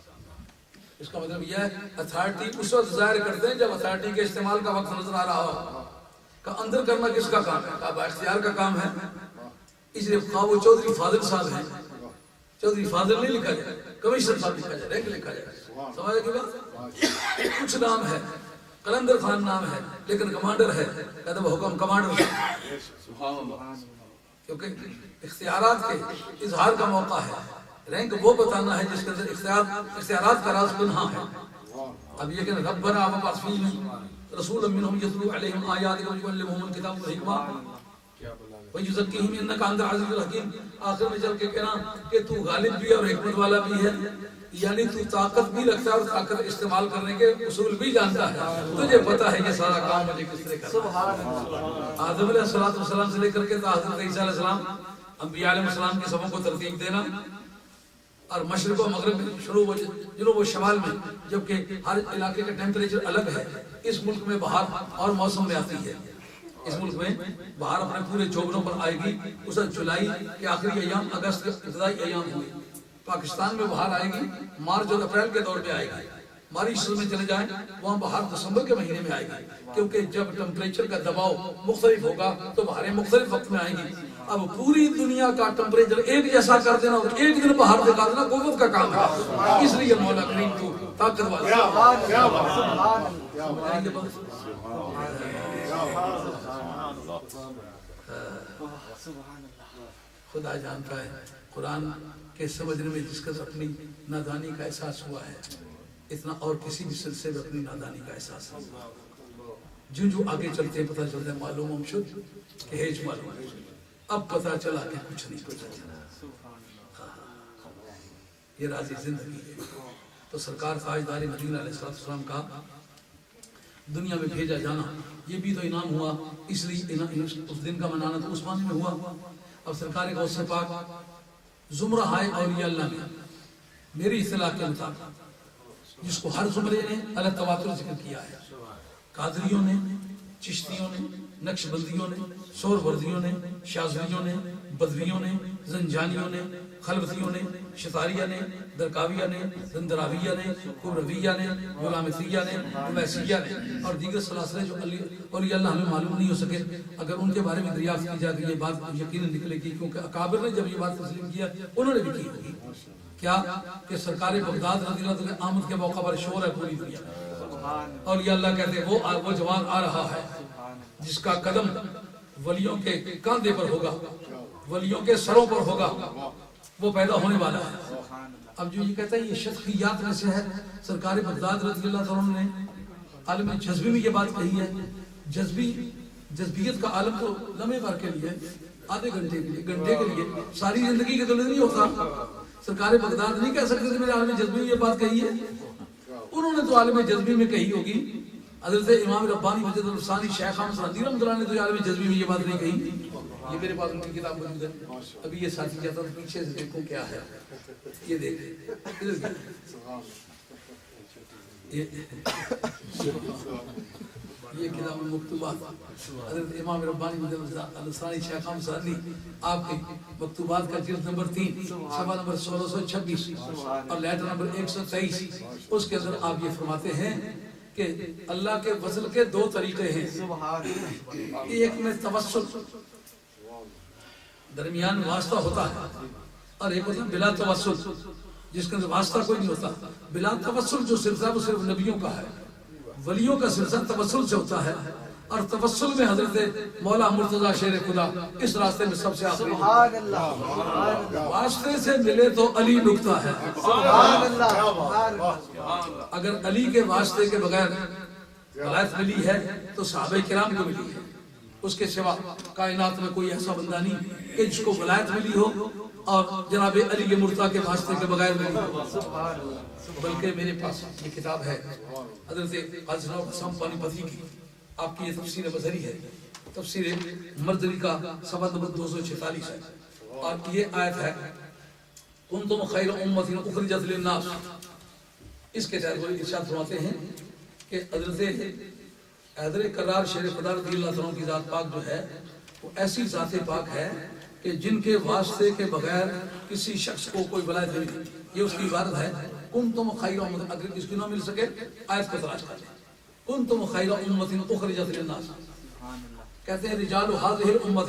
اس کا مطلب یہ ہے اتھارٹی اس وقت ظاہر کرتے ہیں جب اتھارٹی کے استعمال کا وقت نظر آ رہا ہو۔ کہ اندر کرنا کس کا کام ہے؟ کہ با اختیار کا کام ہے۔ اس لیے خواہ وہ چودھری فاضل صاحب ہیں، چودھری فاضل نہیں لکھا جائے، کمشنر صاحب لکھا جائے، رینک لکھا جائے۔ سمجھے کی بات؟ کچھ نام ہے، قلندر خان نام ہے لیکن کمانڈر ہے، کہتے ہیں حکم کمانڈر، کیونکہ اختیارات کے اظہار کا موقع ہے۔ رینک وہ بتانا ہے جس کے اندر اختیارات کا راز پنہاں ہے۔ اب یہ کہ ربنا وابعث فیہم رسولا منہم یتلو علیہم آیاتک ویعلمہم الکتاب والحکمہ، وَيُزَكِّيهِمْ إِنَّكَ أَنْتَ الْعَزِيزُ الْحَكِيمُ. آخر میں چل کے کہنا کہ تو غالب بھی اور حکمت والا بھی ہے، یعنی تو طاقت بھی رکھتا ہے اور طاقت استعمال کرنے کے اصول بھی جانتا ہے، تجھے پتا ہے یہ سارا کام مجھے کس طرح کرنا ہے. آدم علیہ السلام سے لے کر کے حضرت عیسیٰ علیہ السلام انبیاء علیہ السلام کی سبوں کو ترتیب دینا، اور مشرق و مغرب میں شروع و جنوب و شمال میں، جبکہ ہر علاقے کا ٹیمپریچر الگ ہے. اس ملک میں بہار اور موسم میں آتی ہے، اس ملک میں بہار اپنے پورے چوبروں پر آئے گی، اس جولائی کے آخری ایام، اگست کے ابتدائی ایام ہوئے. پاکستان میں بہار آئے گی مارچ اور اپریل کے دور میں آئے گی. ماریشس میں چلے جائیں وہاں بہار دسمبر کے مہینے میں آئے گی، کیونکہ جب ٹمپریچر کا دباؤ مختلف ہوگا تو بہاریں مختلف وقت میں آئیں گی. اب پوری دنیا کا ٹمپریچر ایک جیسا کر دینا اور ایک دن بہار دکھا دینا قوت کا کام ہے. اس لیے مولا کریم تو طاقت والا. خدا جانتا ہے قرآن کے سمجھنے میں جس کا اپنی نادانی کا احساس ہوا ہے، اتنا اور کسی بھی سلسلے میں اپنی نادانی کا احساس نہیں ہوا. جو آگے چلتے ہیں پتہ چلتا ہے معلوم ہم شد کہ ہیج معلوم ہے. اب پتہ چلا کہ کچھ نہیں پتہ چلا. یہ راضی زندگی ہے. تو سرکار تاجدار مدینہ علیہ السلام کا دنیا میں بھیجا جانا یہ بھی تو انعام ہوا. اس لیے اس دن کا منانا تو عثمانی میں ہوا. اب سرکار غوث پاک زمرہ ہے اولیاء اللہ میں میری اصطلاح کے مطابق جس کو ہر زمرے نے الگ تواتر ذکر کیا ہے. قادریوں نے، چشتیوں نے، نقش بندیوں نے، سور وردیوں نے، شاذلیوں نے، بدویوں نے، زنجانیوں نے، خلوتیوں نے، شتاریہ نے، درکاویہ نے، زندراویہ نے، قبرویہ نے، غلامتیہ نے، عویسیہ نے اور دیگر سلاسلے جو اولیاء اللہ ہمیں معلوم نہیں ہو سکے. اگر ان کے بارے میں دریافت کی جائے تو یہ بات یقیناً نکلے گی، کیونکہ اکابر نے جب یہ بات تسلیم کیا انہوں نے بھی کی ہوگی. کیا کہ سرکار بغداد رضی اللہ عنہ آمد کے موقع پر شور ہے پوری دنیا میں. اولیاء اللہ کہتے ہیں وہ جوان آ رہا ہے جس کا قدم ولیوں کے کاندھے پر ہوگا، ولیوں کے سروں پر ہوگا، وہ پیدا ہونے والا ہے. اب جو یہ کہتا ہے یہ شخصیات میں سے ہے. سرکار بغداد رضی اللہ عنہ نے عالم جذبی میں یہ بات کہی ہے. جذبیت کا عالم تو لمحے بھر کے لیے، آدھے گھنٹے کے لیے، گھنٹے کے لیے، ساری زندگی کے تو نہیں ہوتا. سرکار بغداد نہیں کہہ سکتے میرے عالم جذبی میں یہ بات کہی ہے. انہوں نے تو عالم جذبی میں کہی ہوگی. حضرت امام ربانی مجد الثانی شیخ احمد رضی اللہ عنہ نے تو عالم جذبی میں یہ بات نہیں کہی. یہ میرے پاس ان کی کتاب موجود ہے. ابھی یہ ساتھی جاتا تو پیچھے سے دیکھو کیا ہے. یہ دیکھ یہ کتاب مکتوبات حضرت امام ربانی مجد الثانی شیخ احمد رضی آپ کے مکتوبات کا جلد نمبر 3 صفحہ نمبر 1626 اور لیٹر نمبر 123. اس کے اندر آپ یہ فرماتے ہیں کہ اللہ کے وصل کے 2 طریقے ہیں. ایک میں توسل، درمیان واسطہ ہوتا ہے، اور ایک ہوتا ہے بلا توسل جس کے اندر واسطہ کوئی نہیں ہوتا. بلا توسل جو سلسلہ وہ صرف نبیوں کا ہے. ولیوں کا سلسلہ توسل سے ہوتا ہے، اور توسل میں حضرت مولا مرتضی شیر خدا اس راستے میں سب سے آخری. سبحان اللہ. واسطے سے ملے تو علی نکتا ہے. سبحان اللہ. اگر علی کے واسطے کے بغیر ولایت ملی ہے تو صحابہ کرام کو ملی ہے. اس کے سوا کائنات میں کوئی ایسا بندہ نہیں کہ جس کو ولایت ملی ہو اور جناب علی مرتضیٰ کے واسطے کے بغیر ملی ہو. بلکہ میرے پاس یہ کتاب ہے حضرت قاضی حسام پانی پتی کی. آپ کی یہ تفسیر مظہری ہے، تفسیر مردری کا صفحہ نمبر 246 ہے. اور یہ آیت ہے کنتم خیر امۃ اخرجت للناس. اس کے تحت وہ ارشاد فرماتے ہیں کہ حضرت حیدر کرار شیر خدا رضی اللہ عنہ کی ذات پاک جو ہے وہ ایسی ذات پاک ہے کہ جن کے واسطے کے بغیر کسی شخص کو کوئی ولایت نہیں. یہ اس کی عبارت ہے کنتم خیر امۃ. اگر اس کی نہ مل سکے آیت کو تلاش کر لیں. کنتم خیر امۃ اخرجت للناس. کہتے ہیں رجال هذه الامۃ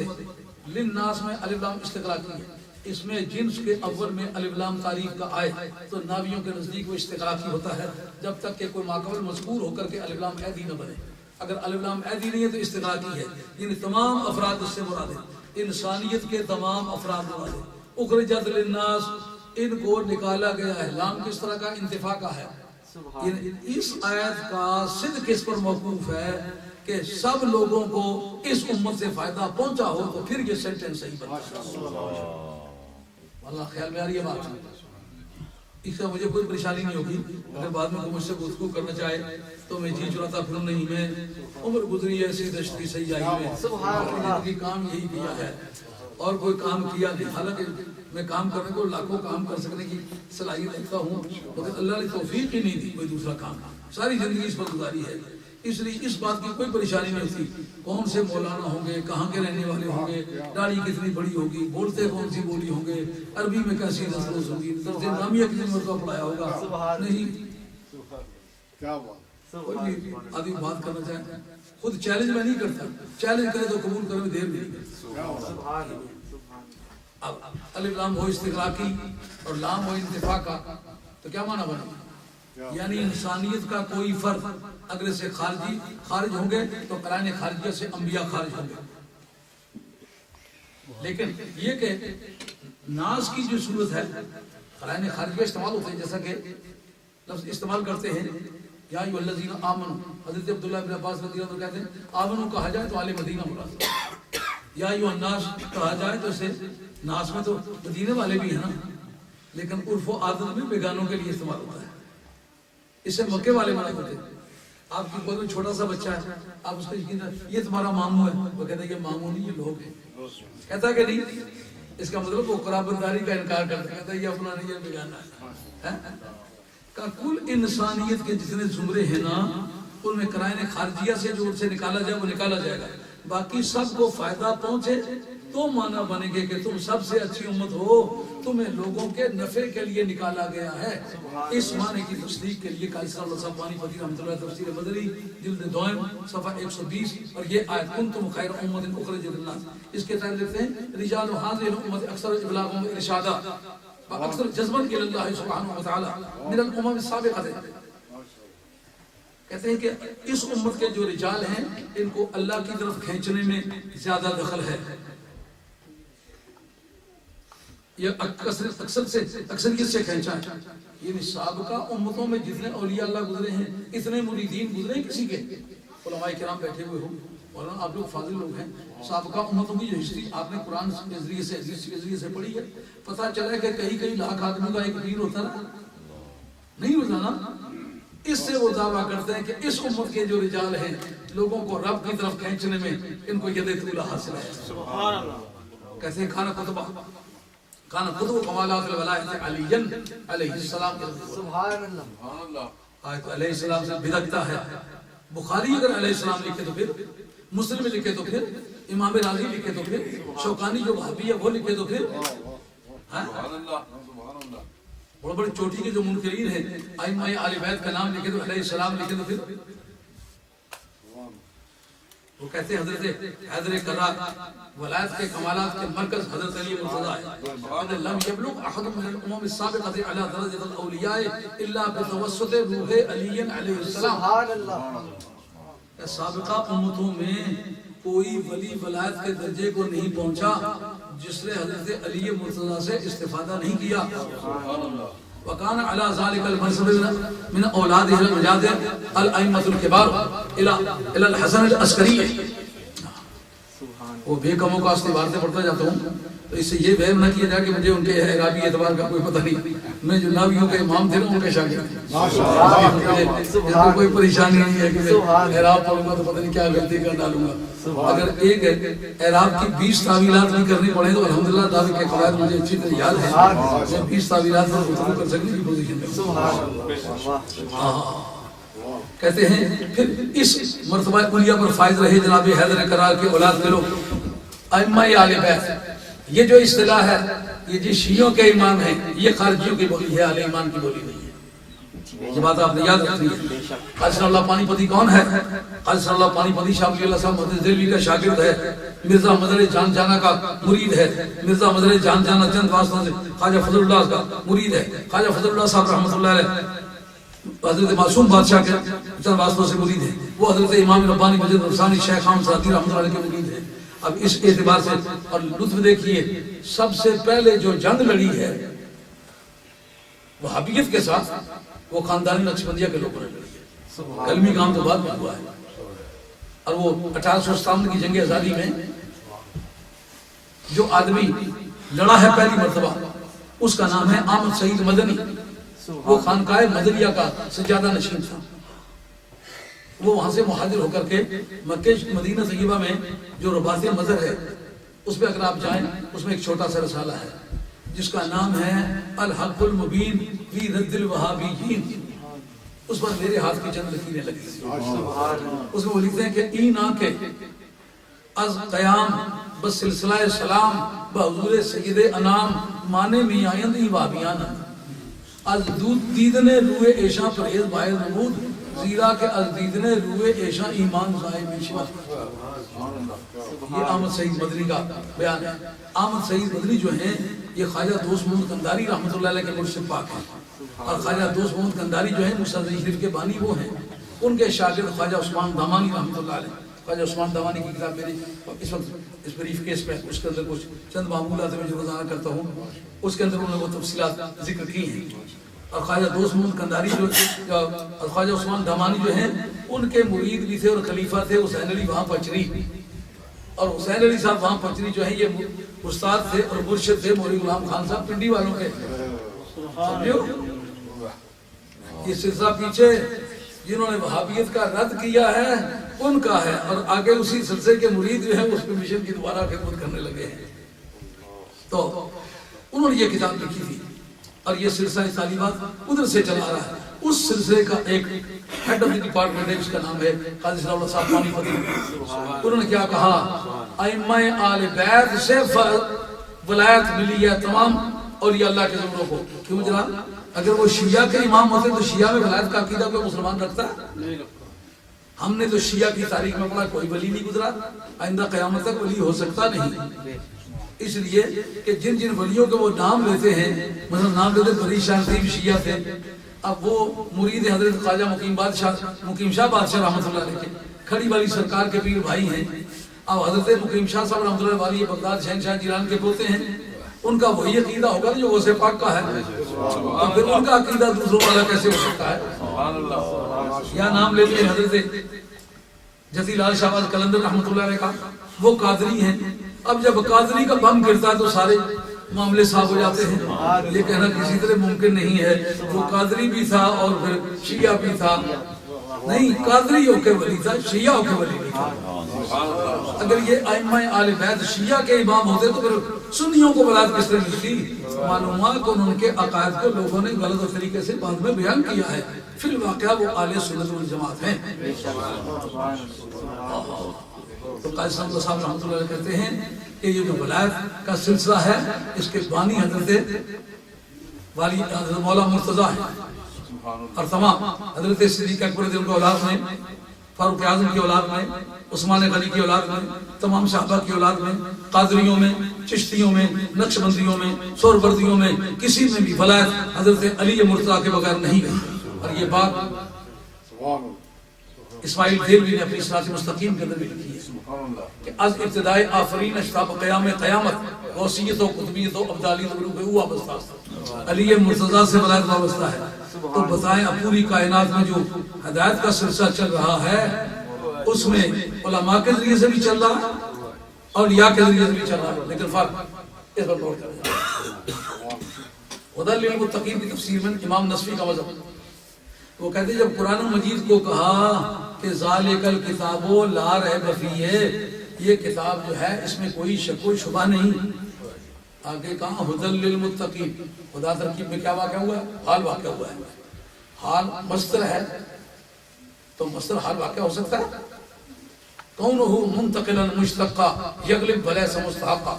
للناس میں الف لام استغراقی ہے. اس میں جنس کے اول میں الف لام تعریف کا آئے تو ناویوں کے نزدیک وہ استغراقی ہوتا ہے جب تک کہ کوئی ماقبل مذکور ہو کر کے الف لام عیدی نہ بنے. اگر الف لام عیدی نہیں ہے تو استغراقی ہے. یعنی تمام افراد اس سے مراد ہیں، انسانیت کے تمام افراد مراد ہیں. اخرجت للناس ان کو نکالا گیا ہے. لام کس طرح کا؟ انتفاع کا ہے. اس آیت کا صدق اس پر موقوف ہے کہ سب لوگوں کو اس امت سے فائدہ پہنچا ہو تو پھر یہ سینٹنس صحیح بنتا ہے۔ واللہ خیال میں آ رہی ہے بات؟ اس کا مجھے کوئی پریشانی نہیں ہوگی، اگر بعد میں کوئی مجھ سے گفتگو کرنا چاہے تو میں جی چراتا پھروں نہیں، میں عمر گزری ہے ایسی دشتی سیاہی میں، زندگی کام یہی کیا ہے اور کوئی کام کیا نہیں، حالانکہ میں کام کرنے کو لاکھوں کام کر سکنے کی صلاحیت رکھتا ہوں، مگر اللہ نے توفیق ہی نہیں دی کوئی دوسرا کام، ساری زندگی اس پر گزاری ہے۔ اس لیے اس بات کی کوئی پریشانی نہیں ہوتی کون سے مولانا ہوں گے، کہاں کے رہنے والے ہوں گے، داڑھی کتنی بڑی ہوگی، بولتے کون سی بولی ہوں گے، عربی میں کیسی دسترس ہوگی، درس نامیہ کتنی مرتبہ پڑھایا ہوگا، نہیں کیا بات، کوئی بھی آدمی بات کرنا چاہے خود چیلنج میں نہیں کرتا، چیلنج کرے تو قبول کرنے میں دیر نہیں کرتا۔ اب الف لام ہو استغراقی اور لام ہو انتفاع کا تو کیا معنی بنا؟ یعنی انسانیت کا کوئی فرد اگر سے خارج ہوں گے تو قرآن خارجیہ سے انبیاء خارج ہوں گے، لیکن یہ کہ ناس کی جو صورت ہے قرآن خارجیہ استعمال ہوتے ہیں، جیسا کہ لفظ استعمال کرتے ہیں یا ایھا الذین آمنوا، حضرت عبداللہ بن عباس رضی اللہ عنہ کہتے ہیں آمنوا کہا جائے تو آل مدینہ مراد، یا ایھا الناس کہا جائے تو اسے ناس میں تو مدینے والے بھی ہیں نا، لیکن عرف و عادت میں بیگانوں کے لیے استعمال ہوتا ہے، اس سے مکے والے منع کرتے ہیں۔ آپ کی کوئی چھوٹا سا بچہ ہے، آپ اس کو یقین یہ تمہارا ماموں ہے، وہ کہتا ہے یہ ماموں نہیں یہ لوگ ہیں، کہتا ہے کہ نہیں، اس کا مطلب وہ قرابت داری کا انکار کرتا ہے، کہتا ہے یہ اپنا نہیں یہ بیگانہ ہے۔ کا کل انسانیت کے جتنے زمرے ہیں نا ان میں قرائن خارجیہ سے جو ان سے نکالا جائے وہ نکالا جائے گا، باقی سب کو فائدہ پہنچے تو معنی بنے گے کہ تم سب سے اچھی امت ہو، تمہیں لوگوں کے نفع کے لیے نکالا گیا ہے۔ اس معنی کی تصدیق کے لیے قاضی صاحب اللہ صاحب پانی پتی رحمۃ اللہ تفسیر مدری جلد دوئم صفحہ 120 اور یہ آیت کنتم خیر امت اخرجت للناس، اس کے تحت لکھتے ہیں رجال هذه الامه اکثر ابلاغ و ارشادا اکثر جذبا الی اللہ سبحانہ وتعالی من الامم السابقہ، کہتے ہیں کہ اس امت کے جو رجال ہیں ان کو اللہ کی طرف کھینچنے میں زیادہ دخل ہے، یہ اکثریت سے کھینچا ہے، یعنی سابقہ امتوں میں جتنے اولیاء اللہ گزرے ہیں اتنے مریدین گزرے ہیں کسی کے، علماء کرام بیٹھے ہوئے ہوں، مولانا آپ لوگ فاضل لوگ ہیں، سابقہ امتوں کی جو ہسٹری آپ نے قرآن کے ذریعے سے حدیث کے ذریعے سے پڑھی ہے، پتہ چلا کہ کئی لاکھ آدمیوں کا ایک پیر ہوتا نا، نہیں ہوتا نا، اس سے وہ دعویٰ کرتے ہیں کہ اس امت کے جو رجال ہیں لوگوں کو رب کی طرف کھینچنے میں ان کو ید طولہ حاصل ہے۔ سبحان اللہ۔ کہتے ہیں کھانا قطب کمالات الولایت علی علیہ السلام، سبحان اللہ، آیت علیہ السلام سے بھدکتا ہے، بخاری اگر علیہ السلام لکھے تو پھر، مسلم لکھے تو پھر، امام راضی لکھے تو پھر، شوکانی جو وہابی ہے وہ لکھے تو پھر، بڑے بڑے چوٹی کے جو منکرین ہیں ائمہ اہل بیت کا نام لکھے تو علیہ السلام لکھے تو پھر، وہ کہتے ہیں حضرت حیدر کرار ولایت کے کمالات کے مرکز حضرت علی مرتضی ہے، لم یبلغ احد من الامم السابقۃ علی درجۃ الاولیاء الا بتوسط روح علی علیہ السلام۔ سبحان اللہ۔ سابقہ امتوں میں کوئی ولی ولایت کے درجے کو نہیں پہنچا جس نے حضرت علی مرتضی سے استفادہ نہیں کیا۔ وکان علی ذلک المنصب من اولادہ المجاد الائمۃ الکبار الی الحسن العسکری، وہ بے کموں کا استعارتے پڑھتا جاتا ہوں تو اس سے یہ وہم نہ کیا جائے کہ مجھے ان کے اعرابی اعتبار کا کوئی پتہ نہیں، میں جو ناویوں کے امام تھے ان کے شاگرد، کوئی پریشانی نہیں ہے کہ اعراب پڑھوں گا تو پتہ نہیں کیا غلطی کر ڈالوں گا، اگر ایک اعراب کی 20 تعویلات نہیں کرنی پڑے تو الحمدللہ دعوے کے قواعد مجھے اچھی طرح یاد ہے، میں 20 تعویلات پر گفتگو کر سکنے کی پوزیشن میں ہوں۔ کہتے ہیں پھر اس مرتبہ اولیاء پر فائز رہے جناب حیدر کرار کے اولاد کے لوگ ائمہ اہل بیت، یہ جو اصطلاح ہے یہ جو شیعوں کے امام ہیں یہ خارجیوں کی بولی ہے، اہل ایمان کی بولی نہیں ہے، یہ بات آپ نے یاد رکھنی ہے۔ قاضی صلی اللہ پانی پتی کون ہے؟ قاضی صلی اللہ پانی پتی شاہ ولی اللہ صاحب محدث دہلوی کا شاگرد ہے، مرزا مظہر جان جانا کا مرید ہے، مرزا مظہر جان جانا چند واسطوں سے خواجہ فضل اللہ کا مرید ہے، خواجہ فضل اللہ صاحب رحمۃ اللہ علیہ حضرت معصوم بادشاہ کے چند واسطوں سے مرید ہے، وہ حضرت امام ربانی مجد رفسانی شیخ خام سعدی رحمۃ اللہ علیہ کے مرید ہے۔ اب اس اعتبار سے اور لطف دیکھیے سب سے پہلے جو جنگ لڑی ہے وہابیت کے ساتھ وہ خاندانی نقشبندیہ کے لوگوں نے لڑی ہے، کلمی کام تو بعد میں ہوا ہے، اور وہ 1857 کی جنگ آزادی میں جو آدمی لڑا ہے پہلی مرتبہ اس کا نام ہے احمد سعید مدنی. وہ خانقاہ مدنیہ کا سجادہ نشین تھا. وہ وہاں سے مہاجر ہو کر کے مکہ مدینہ طیبہ میں جو رباط مظہر ہے اس پہ اگر آپ جائیں اس میں ایک چھوٹا سا رسالہ ہے جس کا نام ہے الحق المبین فی رد الوہابیین. اس پر میرے ہاتھ کی چند لکیریں لگی. اس میں وہ لکھتے ہیں کہ این آنکھے از قیام بس سلسلہ سلام بحضور سید انام مانے میں آئند ای وابیان از دیدنے روئے ایشاں پرہیز باعث نمود زیرا کہ از دیدنے روئے ایشاں ایمان ضائع بیشمہ. یہ احمد سعید مدنی کا بیان ہے. احمد سعید مدنی جو ہیں یہ خواجہ دوست محمد قنداری رحمۃ اللہ علیہ کے مرشد پاک ہیں اور خواجہ دوست محمد قنداری جو ہیں مقتدی شریف کے بانی وہ ہیں. ان کے شاگرد خواجہ عثمان دامانی رحمۃ اللہ علیہ. خواجہ عثمان دامانی کی کتاب میری اس وقت اس بریف کیس میں اس کے اندر کچھ چند معمولات میں جو روزانہ کرتا ہوں اس کے اندر انہوں نے وہ تفصیلات ذکر کی ہیں. اور خواجہ دوست محمد قنداری جو خواجہ عثمان دامانی جو ہیں ان کے مرید بھی تھے اور خلیفہ تھے حسین علی وہاں پچری. اور حسین علی صاحب وہاں پچری جو ہیں یہ استاد تھے اور مرشد تھے مولوی غلام خان صاحب پنڈی والوں کے. یہ سلسلہ پیچھے جنہوں نے وہابیت کا رد کیا ہے ان کا ہے اور آگے اسی سلسلے کے مرید جو ہیں اس پہ مشن کی دوبارہ خدمت کرنے لگے ہیں. تو انہوں نے یہ کتاب لکھی تھی اور یہ سلسلہ تعلیمات ادھر سے چلا رہا ہے. اس سلسلے کا ایک ہیڈ آف دی ڈپارٹمنٹ ہے جس کا نام ہے قاضی صلی اللہ صاحب پانی فضل. انہوں نے کیا کہا ائمہ آل بیت سے ولایت ملی ہے تمام اولیاء اللہ کے زمروں کو. کیوں جناب اگر وہ شیعہ کے امام ہوتے تو شیعہ میں ولایت کا عقیدہ کوئی مسلمان رکھتا ہے؟ ہم نے تو شیعہ کی تاریخ میں پڑھا کوئی ولی نہیں گزرا آئندہ قیامت تک ولی ہو سکتا نہیں. اس لیے کہ جن جن ولیوں کے وہ نام لیتے ہیں مثلا نام لیتے بری شاہ نصیب شیعہ تھے. اب وہ مرید حضرت خواجہ مقیم شاہ بادشاہ رحمۃ اللہ علیہ کے کھڑی والی سرکار کے پیر بھائی ہیں. اب حضرت مقیم شاہ صاحب رحمۃ اللہ علیہ بغداد شہنشاہ جیلان کے پوتے ہیں. ان کا وہی عقیدہ ہوگا جو غوث پاک کا ہے تو پھر ان کا عقیدہ دوسروں والا کیسے ہو سکتا ہے؟ یا نام لیتے ہیں حضرت جزی لال شہباز قلندر رحمۃ اللہ علیہ کا وہ قادری ہیں. اب جب قادری کا بم گرتا ہے تو سارے معاملے صاف ہو جاتے ہیں. یہ کہنا کسی طرح ممکن نہیں ہے. وہ قادری بھی تھا اور پھر شیعہ بھی تھا. نہیں قادری ہو کے ولی تھا شیعہ ہو کے ولی نہیں تھا. اگر یہ ائمہ آل بیت شیعہ کے امام ہوتے تو پھر سنیوں کو ولایت کس طرح ملتی؟ معلوم ہوا کہ انہوں کے عقائد کو لوگوں نے غلط طریقے سے بعد میں بیان کیا ہے. فی الواقعہ وہ اہل سنت والجماعت ہیں. تو قاضی صاحب رحمۃ اللہ علیہ کہتے ہیں کہ یہ جو ولایت کا سلسلہ ہے اس کے بانی حضرت والی حضرت مولا مرتضیٰ ہے اور تمام حضرت صدیق اکبر رضی اللہ عنہ کی اولاد میں فاروق اعظم کی اولاد میں عثمان غنی کی اولاد میں تمام صحابہ کی اولاد میں قادریوں میں چشتیوں میں نقشبندیوں میں سہروردیوں میں کسی میں بھی ولایت حضرت علی مرتضیٰ کے بغیر نہیں گئی. اور یہ بات اسماعیل دھیلوی نے اپنی صراط مستقیم کے اندر بھی لکھی ہے کہ از ابتدائی آفرین اشتاب قیام قیامت غوثیت و قطبیت و ابدالیت و روح وابستہ علی مرتضیٰ سے ولایت وابستہ ہے. تو بتائیں اب پوری کائنات میں جو ہدایت کا سلسلہ چل رہا ہے اس میں علماء کے ذریعے سے بھی چل رہا ہے اور اولیاء کے ذریعے سے بھی چل رہا ہے. لیکن فرق اس پر غور کریں. ہدی للمتقین کی تفسیر میں امام نصفی کا مذہب وہ کہتے ہیں جب قرآن مجید کو کہا کہ ذالک الکتاب لا ریب فیہ یہ کتاب جو ہے اس میں کوئی شک و شبہ نہیں. آگے کہاں ہدی للمتقین خدا ترکیب میں کیا واقع ہوا ہے؟ حال واقع ہوا ہے. حال مصدر ہے تو مصدر حال واقع ہو سکتا ہے. کونہ منتقلا مشتقا یغلب ولیس مستحقا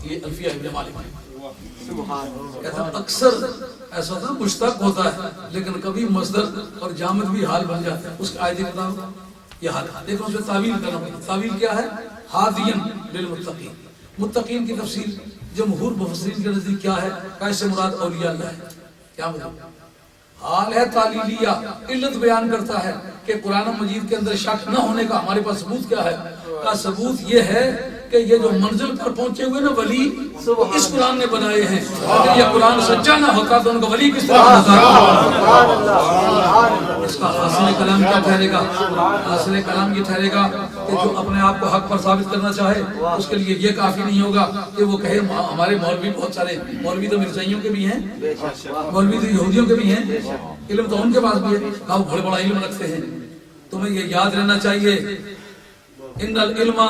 یہ الفیہ ابن مالک ہے. کہتا اکثر ایسا ہوتا ہے مشتق ہوتا ہے لیکن کبھی مصدر اور جامد بھی حال بن جاتا ہے. اس کی آیت بتاؤ یہ حال ہے لیکن اس میں تعویل کرنا پڑتا ہے. تعویل کیا ہے؟ ہادین للمتقین. متقین کی تفسیر جمہور مفسرین کے نزدیک کیا ہے؟ کیسے مراد اولیاء اللہ ہے. کیا مطلب؟ حال ہے تعلیلیہ علت بیان کرتا ہے کہ قرآن مجید کے اندر شک نہ ہونے کا ہمارے پاس ثبوت کیا ہے؟ کا ثبوت یہ ہے کہ یہ جو منزل پر پہنچے ہوئے نا ولی اس قرآن نے بنائے ہیں. اگر یہ قرآن سچا نہ ہوتا تو ان کا ولی کس طرح ہوتا؟ اس کا حاصل کلام کیا ٹھہرے گا؟ حاصل کلام یہ ٹھہرے گا کہ جو اپنے آپ کو حق پر ثابت کرنا چاہے اس کے لیے یہ کافی نہیں ہوگا کہ وہ کہے ہمارے مولوی بہت سارے مولوی تو مرزائیوں کے بھی ہیں, مولوی تو یہودیوں کے بھی ہیں, علم تو ان کے پاس بھی ہے, کہا وہ بڑے بڑا علم رکھتے ہیں. تمہیں یہ یاد رہنا چاہیے ان العلم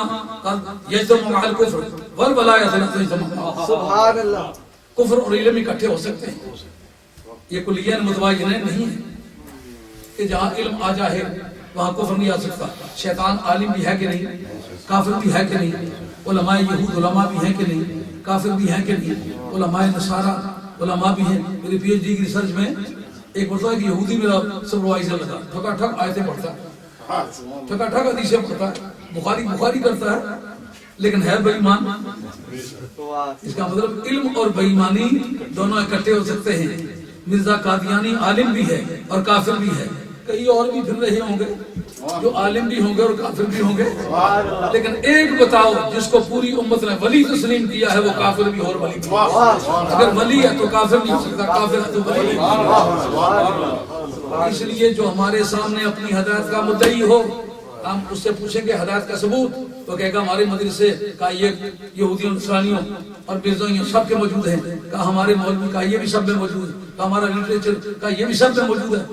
یجتمع مع الکفر والولایۃ لا تجتمع. سبحان اللہ. کفر اور علم اکٹھے ہو سکتے ہیں, یہ کلیہ متباین نہیں ہے کہ جہاں علم آ جائے وہاں کفر نہیں آ سکتا. شیطان عالم بھی ہے کہ نہیں, کافر بھی ہے کہ نہیں, علماء یہود علماء بھی ہیں کہ نہیں, کافر بھی ہیں کہ نہیں, علماء نصارہ علماء بھی ہیں. میری پی ایچ ڈی کی ریسرچ میں ایک مرتبہ کہ یہودی میرا سپروائزر لگا, ٹھکا ٹھک آیتیں پڑھتا ہے, ٹھکا ٹھک حدیثیں پڑھتا ہے, بخاری کرتا ہے, لیکن ہے بے ایمان. اس کا مطلب علم اور بے ایمانی دونوں اکٹھے ہو سکتے ہیں. مرزا قادیانی عالم بھی ہے اور کافر بھی ہے. کئی اور بھی پھر رہے ہوں گے جو عالم بھی ہوں گے اور کافر بھی ہوں گے, لیکن ایک بتاؤ جس کو پوری امت نے ولی تسلیم کیا ہے وہ کافر بھی اور ولی بھی. اگر ولی ہے تو کافر نہیں ہو سکتا, کافر ہے تو ولی نہیں. اس لیے جو ہمارے سامنے اپنی ہدایت کا مدعی ہو ہم اس سے پوچھیں گے ہدایت کا ثبوت, تو کہے گا ہمارے مدرسے کا یہ یہودیوں نصرانیوں اور مرزائیوں سب کے موجود ہیں, کہا ہمارے مولوی کا یہ بھی سب میں موجود ہے, کہا ہمارا لٹریچر کا یہ بھی سب میں موجود ہے.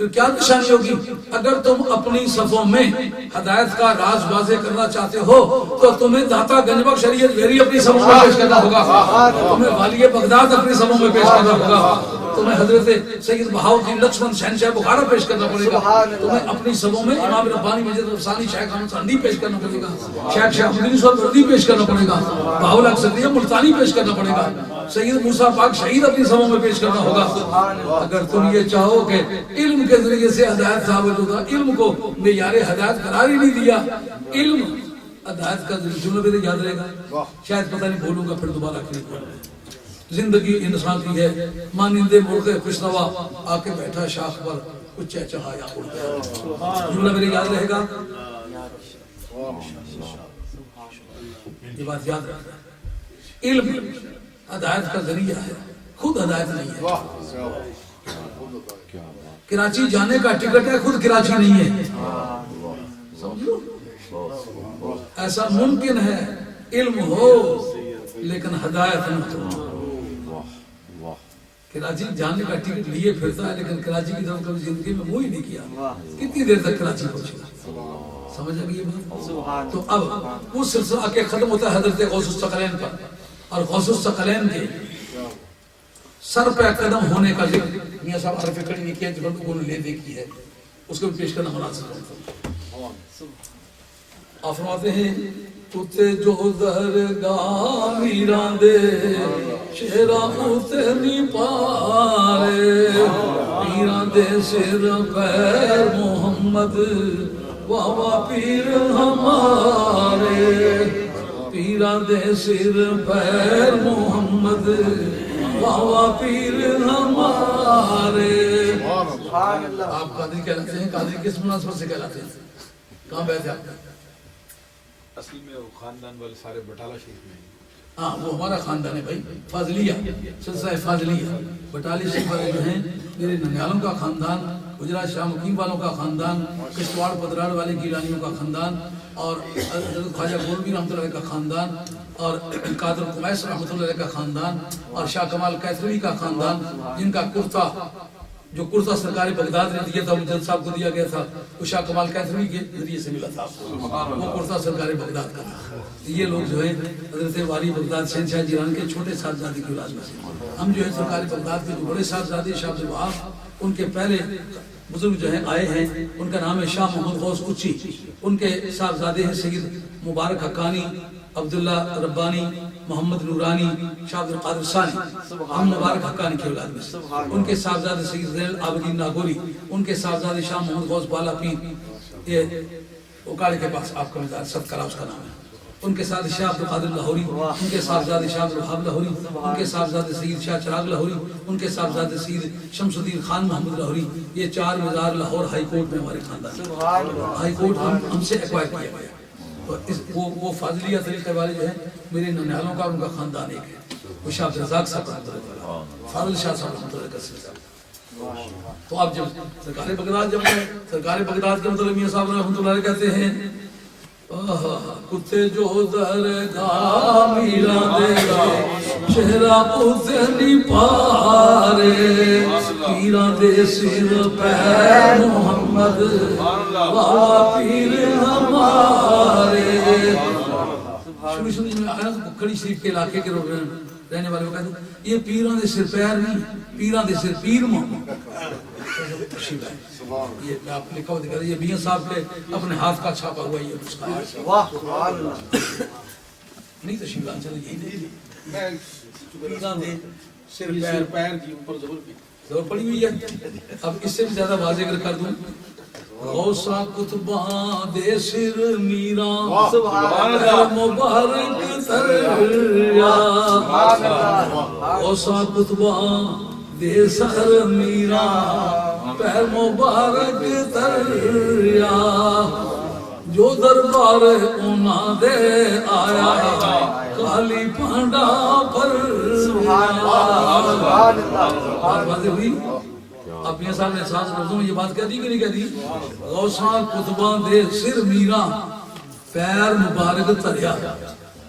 پھر کیا نشانی ہوگی؟ اگر تم اپنی صفوں میں ہدایت کا راز واضح کرنا چاہتے ہو تو تمہیں داتا گنجبخش شریعت بھیری اپنی صفوں میں پیش کرنا ہوگا, تمہیں والی بغداد اپنی صفوں میں پیش کرنا ہوگا, تمہیں حضرت سید بہاؤالدین لکشمن شہنشاہ بخارا پیش کرنا پڑے گا, تمہیں اپنی صفوں میں امام ربانی مسجد افسانی شیخ احمد سندھی پیش کرنا پڑے گا, شیخ شہابالدین سہروردی پیش کرنا پڑے گا, بہاؤل حق صدیہ ملتانی پیش کرنا پڑے گا, سید موسیٰ پاک شہید اپنی صفوں میں پیش کرنا ہوگا. اگر تم یہ چاہو کہ علم کے ذریعے سے ہدایت ثابت ہوگا, علم کو معیار ہدایت قرار ہی نہیں دیا, علم ہدایت کا جملہ میرے یاد رہے گا, شاید پتہ نہیں بولوں گا پھر دوبارہ کہیں. زندگی انسان کی ہے مانندے مرغے خوشنوا آ کے بیٹھا شاخ پر کچھ چہچہایا اڑ گیا. جملہ میرے یاد رہے گا, یہ بات یاد رکھنا. علم ہدایت کا ذریعہ ہے, خود ہدایت نہیں ہے. کراچی جانے کا ٹکٹ ہے, خود کراچی نہیں ہے. سمجھو ایسا ممکن ہے علم ہو لیکن ہدایت نہ ہو. کراچی جانے کا ٹکٹ لیے پھرتا ہے لیکن کراچی کی طرف کبھی زندگی میں منہ ہی نہیں کیا. کتنی دیر تک کراچی پہنچے گا؟ سمجھ آ گئی یہ بات؟ تو اب وہ سلسلہ کے ختم ہوتا ہے حضرت غوث الثقلین پر, اور غوث الثقلین کے سر پہ قدم ہونے کا ذکر میاں صاحب عرف کڑی نے کیا, جو لوگوں نے لے دیکھی ہے اس کو بھی پیش کرنا مناسب ہے. آپ فرماتے ہیں اتے جو درگاہ میران دے شیرا اتے نہیں پارے, میران دے سر پیر محمد واہ پیر ہمارے, پیران دے سر پیر محمد واہ پیر ہمارے. آپ قادری کہلاتے ہیں, قادری کس مناسبت سے کہلاتے ہیں؟ کہاں بیٹھے آپ؟ اصل میں وہ خاندان والے سارے بٹالہ شریف میں. ہاں وہ ہمارا خاندان ہے بھائی, فاضلیہ سلسلہ فاضلیہ. بٹالی شریف والے جو ہیں میرے ننیالوں کا خاندان, گجرات شاہ مقیم والوں کا خاندان, کشتواڑ پدراڑ والے گیلانیوں کا خاندان, اور حضرت خواجہ گولوی رحمۃ اللہ علیہ کا خاندان, اور قادر قمیس رحمۃ اللہ علیہ کا خاندان, اور شاہ کمال کیسری کا خاندان, جن کا کرتا جو کرتا سرکار بغداد نے دیا تھا, مجد صاحب کو دیا گیا تھا, وہ شاہ کمال کیسری کے ذریعے سے ملا تھا. وہ کرتا سرکار بغداد کا تھا. یہ لوگ جو ہیں حضرت والی بغداد شہنشاہ جیلانی کے چھوٹے صاحبزادے کی اولاد میں سے. ہم جو ہے سرکار بغداد کے جو بڑے صاحبزادے شاہ عبد الوہاب, ان کے پہلے بزرگ جو ہیں آئے ہیں, ان کا نام ہے شاہ محمد غوث کچی. ان کے صاحبزادے ہیں سید مبارک حقانی, عبداللہ ربانی, محمد نورانی, شاہ عبد القادر ثانی. ہم مبارک حقانی کی اولاد میں سے. ان کے صاحبزادے سید زین العابدین ناگوری, ان کے صاحبزادے شاہ محمد غوث بالا پیر, یہ اوکاڑے کے پاس آپ کا مزار ست کلا اس کا نام ہے. ان کے ساتھ شاہ عبد القادر لاہوری, ان کے صاحبزادے شاہ عبد الوہاب لاہوری, ان کے صاحبزادے سید شاہ چراغ لاہوری, ان کے صاحبزادے سید شمس الدین خان محمد لاہوری. یہ 4 مزار لاہور ہائی کورٹ میں ہمارے خاندان, ہائی کورٹ ہم سے ایکوائر کیا گیا. تو وہ فاضلیہ طریقے والے جو ہیں میرے ننیالوں کا ان کا خاندان ایک ہے، وہ شاہ عبد الرزاق صاحب رحمۃ اللہ علیہ، فاضل شاہ صاحب رحمۃ اللہ علیہ۔ تو اب جب سرکار بغداد جب گئے، سرکار بغداد کے مطلب میاں صاحب رحمۃ اللہ علیہ کہتے ہیں کتے جو درگاہ میرا دے چہرہ اتنی پارے پیرا دے سر پیر محمد والا پیر ہمارے۔ شروع میں آیا تو کھڑی شریف کے علاقے کے رہنے والے کہتے ہیں یہ پیران دے سر پیر نہیں، پیران دے سر پیر محمد۔ یہ میں آپ لکھا ہوا دکھا رہا، یہ میاں صاحب کے اپنے ہاتھ کا چھاپا ہوا یہ نسخہ ہے۔ واہ سبحان اللہ، نہیں تو شیلان چلے یہی پیران دے سر پیر جی اوپر زبر پڑی ہوئی ہے۔ اب اس سے بھی زیادہ واضح کر دوں، غوثہ کتباں دے سر میران سبحان اللہ، مبارک تریا، غوثہ کتباں دے سر میران پیر مبارک تریا، جو دربار اونا دے آیا کالی پانڈا پر۔ سبحان اللہ، سبحان اللہ، بات واضح ہوئی؟ اب میاں صاحب نے ساتھ لفظوں میں یہ بات کہہ دی کہ نہیں کہہ دی؟ غوثہ کتباں دے سر میران پیر مبارک تریا،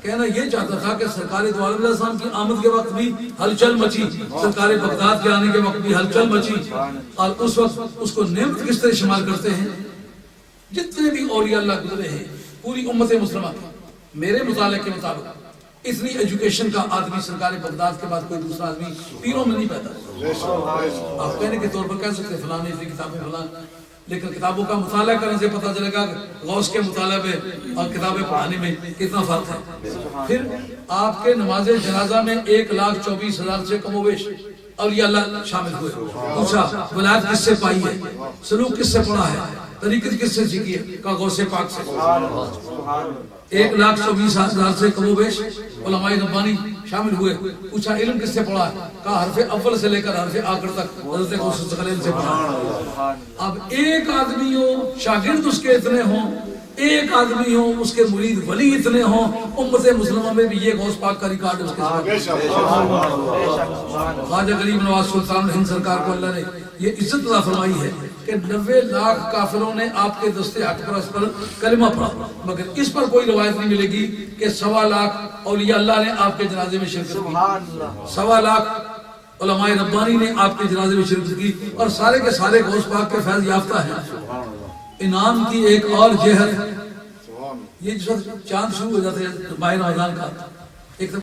کہنا یہ چاہتا تھا کہ سرکار دو عالم علیہ السلام کی آمد کے وقت بھی ہلچل مچی، سرکار بغداد کے آنے کے وقت بھی ہلچل مچی، اور اس وقت اس کو نعمت کس طرح شمار کرتے ہیں؟ جتنے بھی اولیاء اللہ گزرے ہیں پوری امت مسلمہ میرے مطالعے کے مطابق اتنی ایجوکیشن کا آدمی سرکار بغداد کے بعد کوئی دوسرا آدمی پیروں میں نہیں پیدا۔ آپ کہنے کے طور پر کہہ سکتے فلاں نے اتنی کتابیں فلاں، لیکن کتابوں کا مطالعہ کرنے سے پتہ چلے گا کہ غوث کے مطالعے میں اور کتابیں پڑھانے میں کتنا فرق ہے۔ پھر آپ کے نماز جنازہ میں 1,24,000 سے کم و بیش اولیاء اللہ شامل ہوئے۔ پوچھا ولایت کس سے پائی ہے، سلوک کس سے پڑھا ہے، طریقت کس سے سیکھی ہے؟ کہا غوث پاک سے۔ 1,24,000 سے کم و بیش علماء ربانی شامل ہوئے۔ پوچھا علم کس سے پڑھا ہے؟ کہا حرف اول سے لے کر حرف آخر تک حضرت غوث ثقلین سے پڑھا۔ اب ایک آدمی ہو شاگرد اس کے اتنے ہوں، ایک آدمی ہو اس کے مرید ولی اتنے ہوں، امت مسلمہ میں بھی یہ غوث پاک کا ریکارڈ اس کے ساتھ۔ خواجہ غریب نواز سلطان ہند سرکار کو اللہ نے یہ عزت عطا فرمائی ہے کہ 90 لاکھ کافروں نے آپ کے دستے حق پرست پر کلمہ پڑھا، مگر اس پر کوئی روایت نہیں ملے گی کہ 1.25 لاکھ اولیاء اللہ نے آپ کے جنازے میں شرکت کی، 1.25 لاکھ علماء ربانی نے آپ کے جنازے میں شرکت کی، اور سارے کے سارے غوث پاک کے فیض یافتہ ہیں۔ انعام کی ایک اور جہت، یہ جو چاند شروع ہو جاتے ہیں ماہ رمضان کا،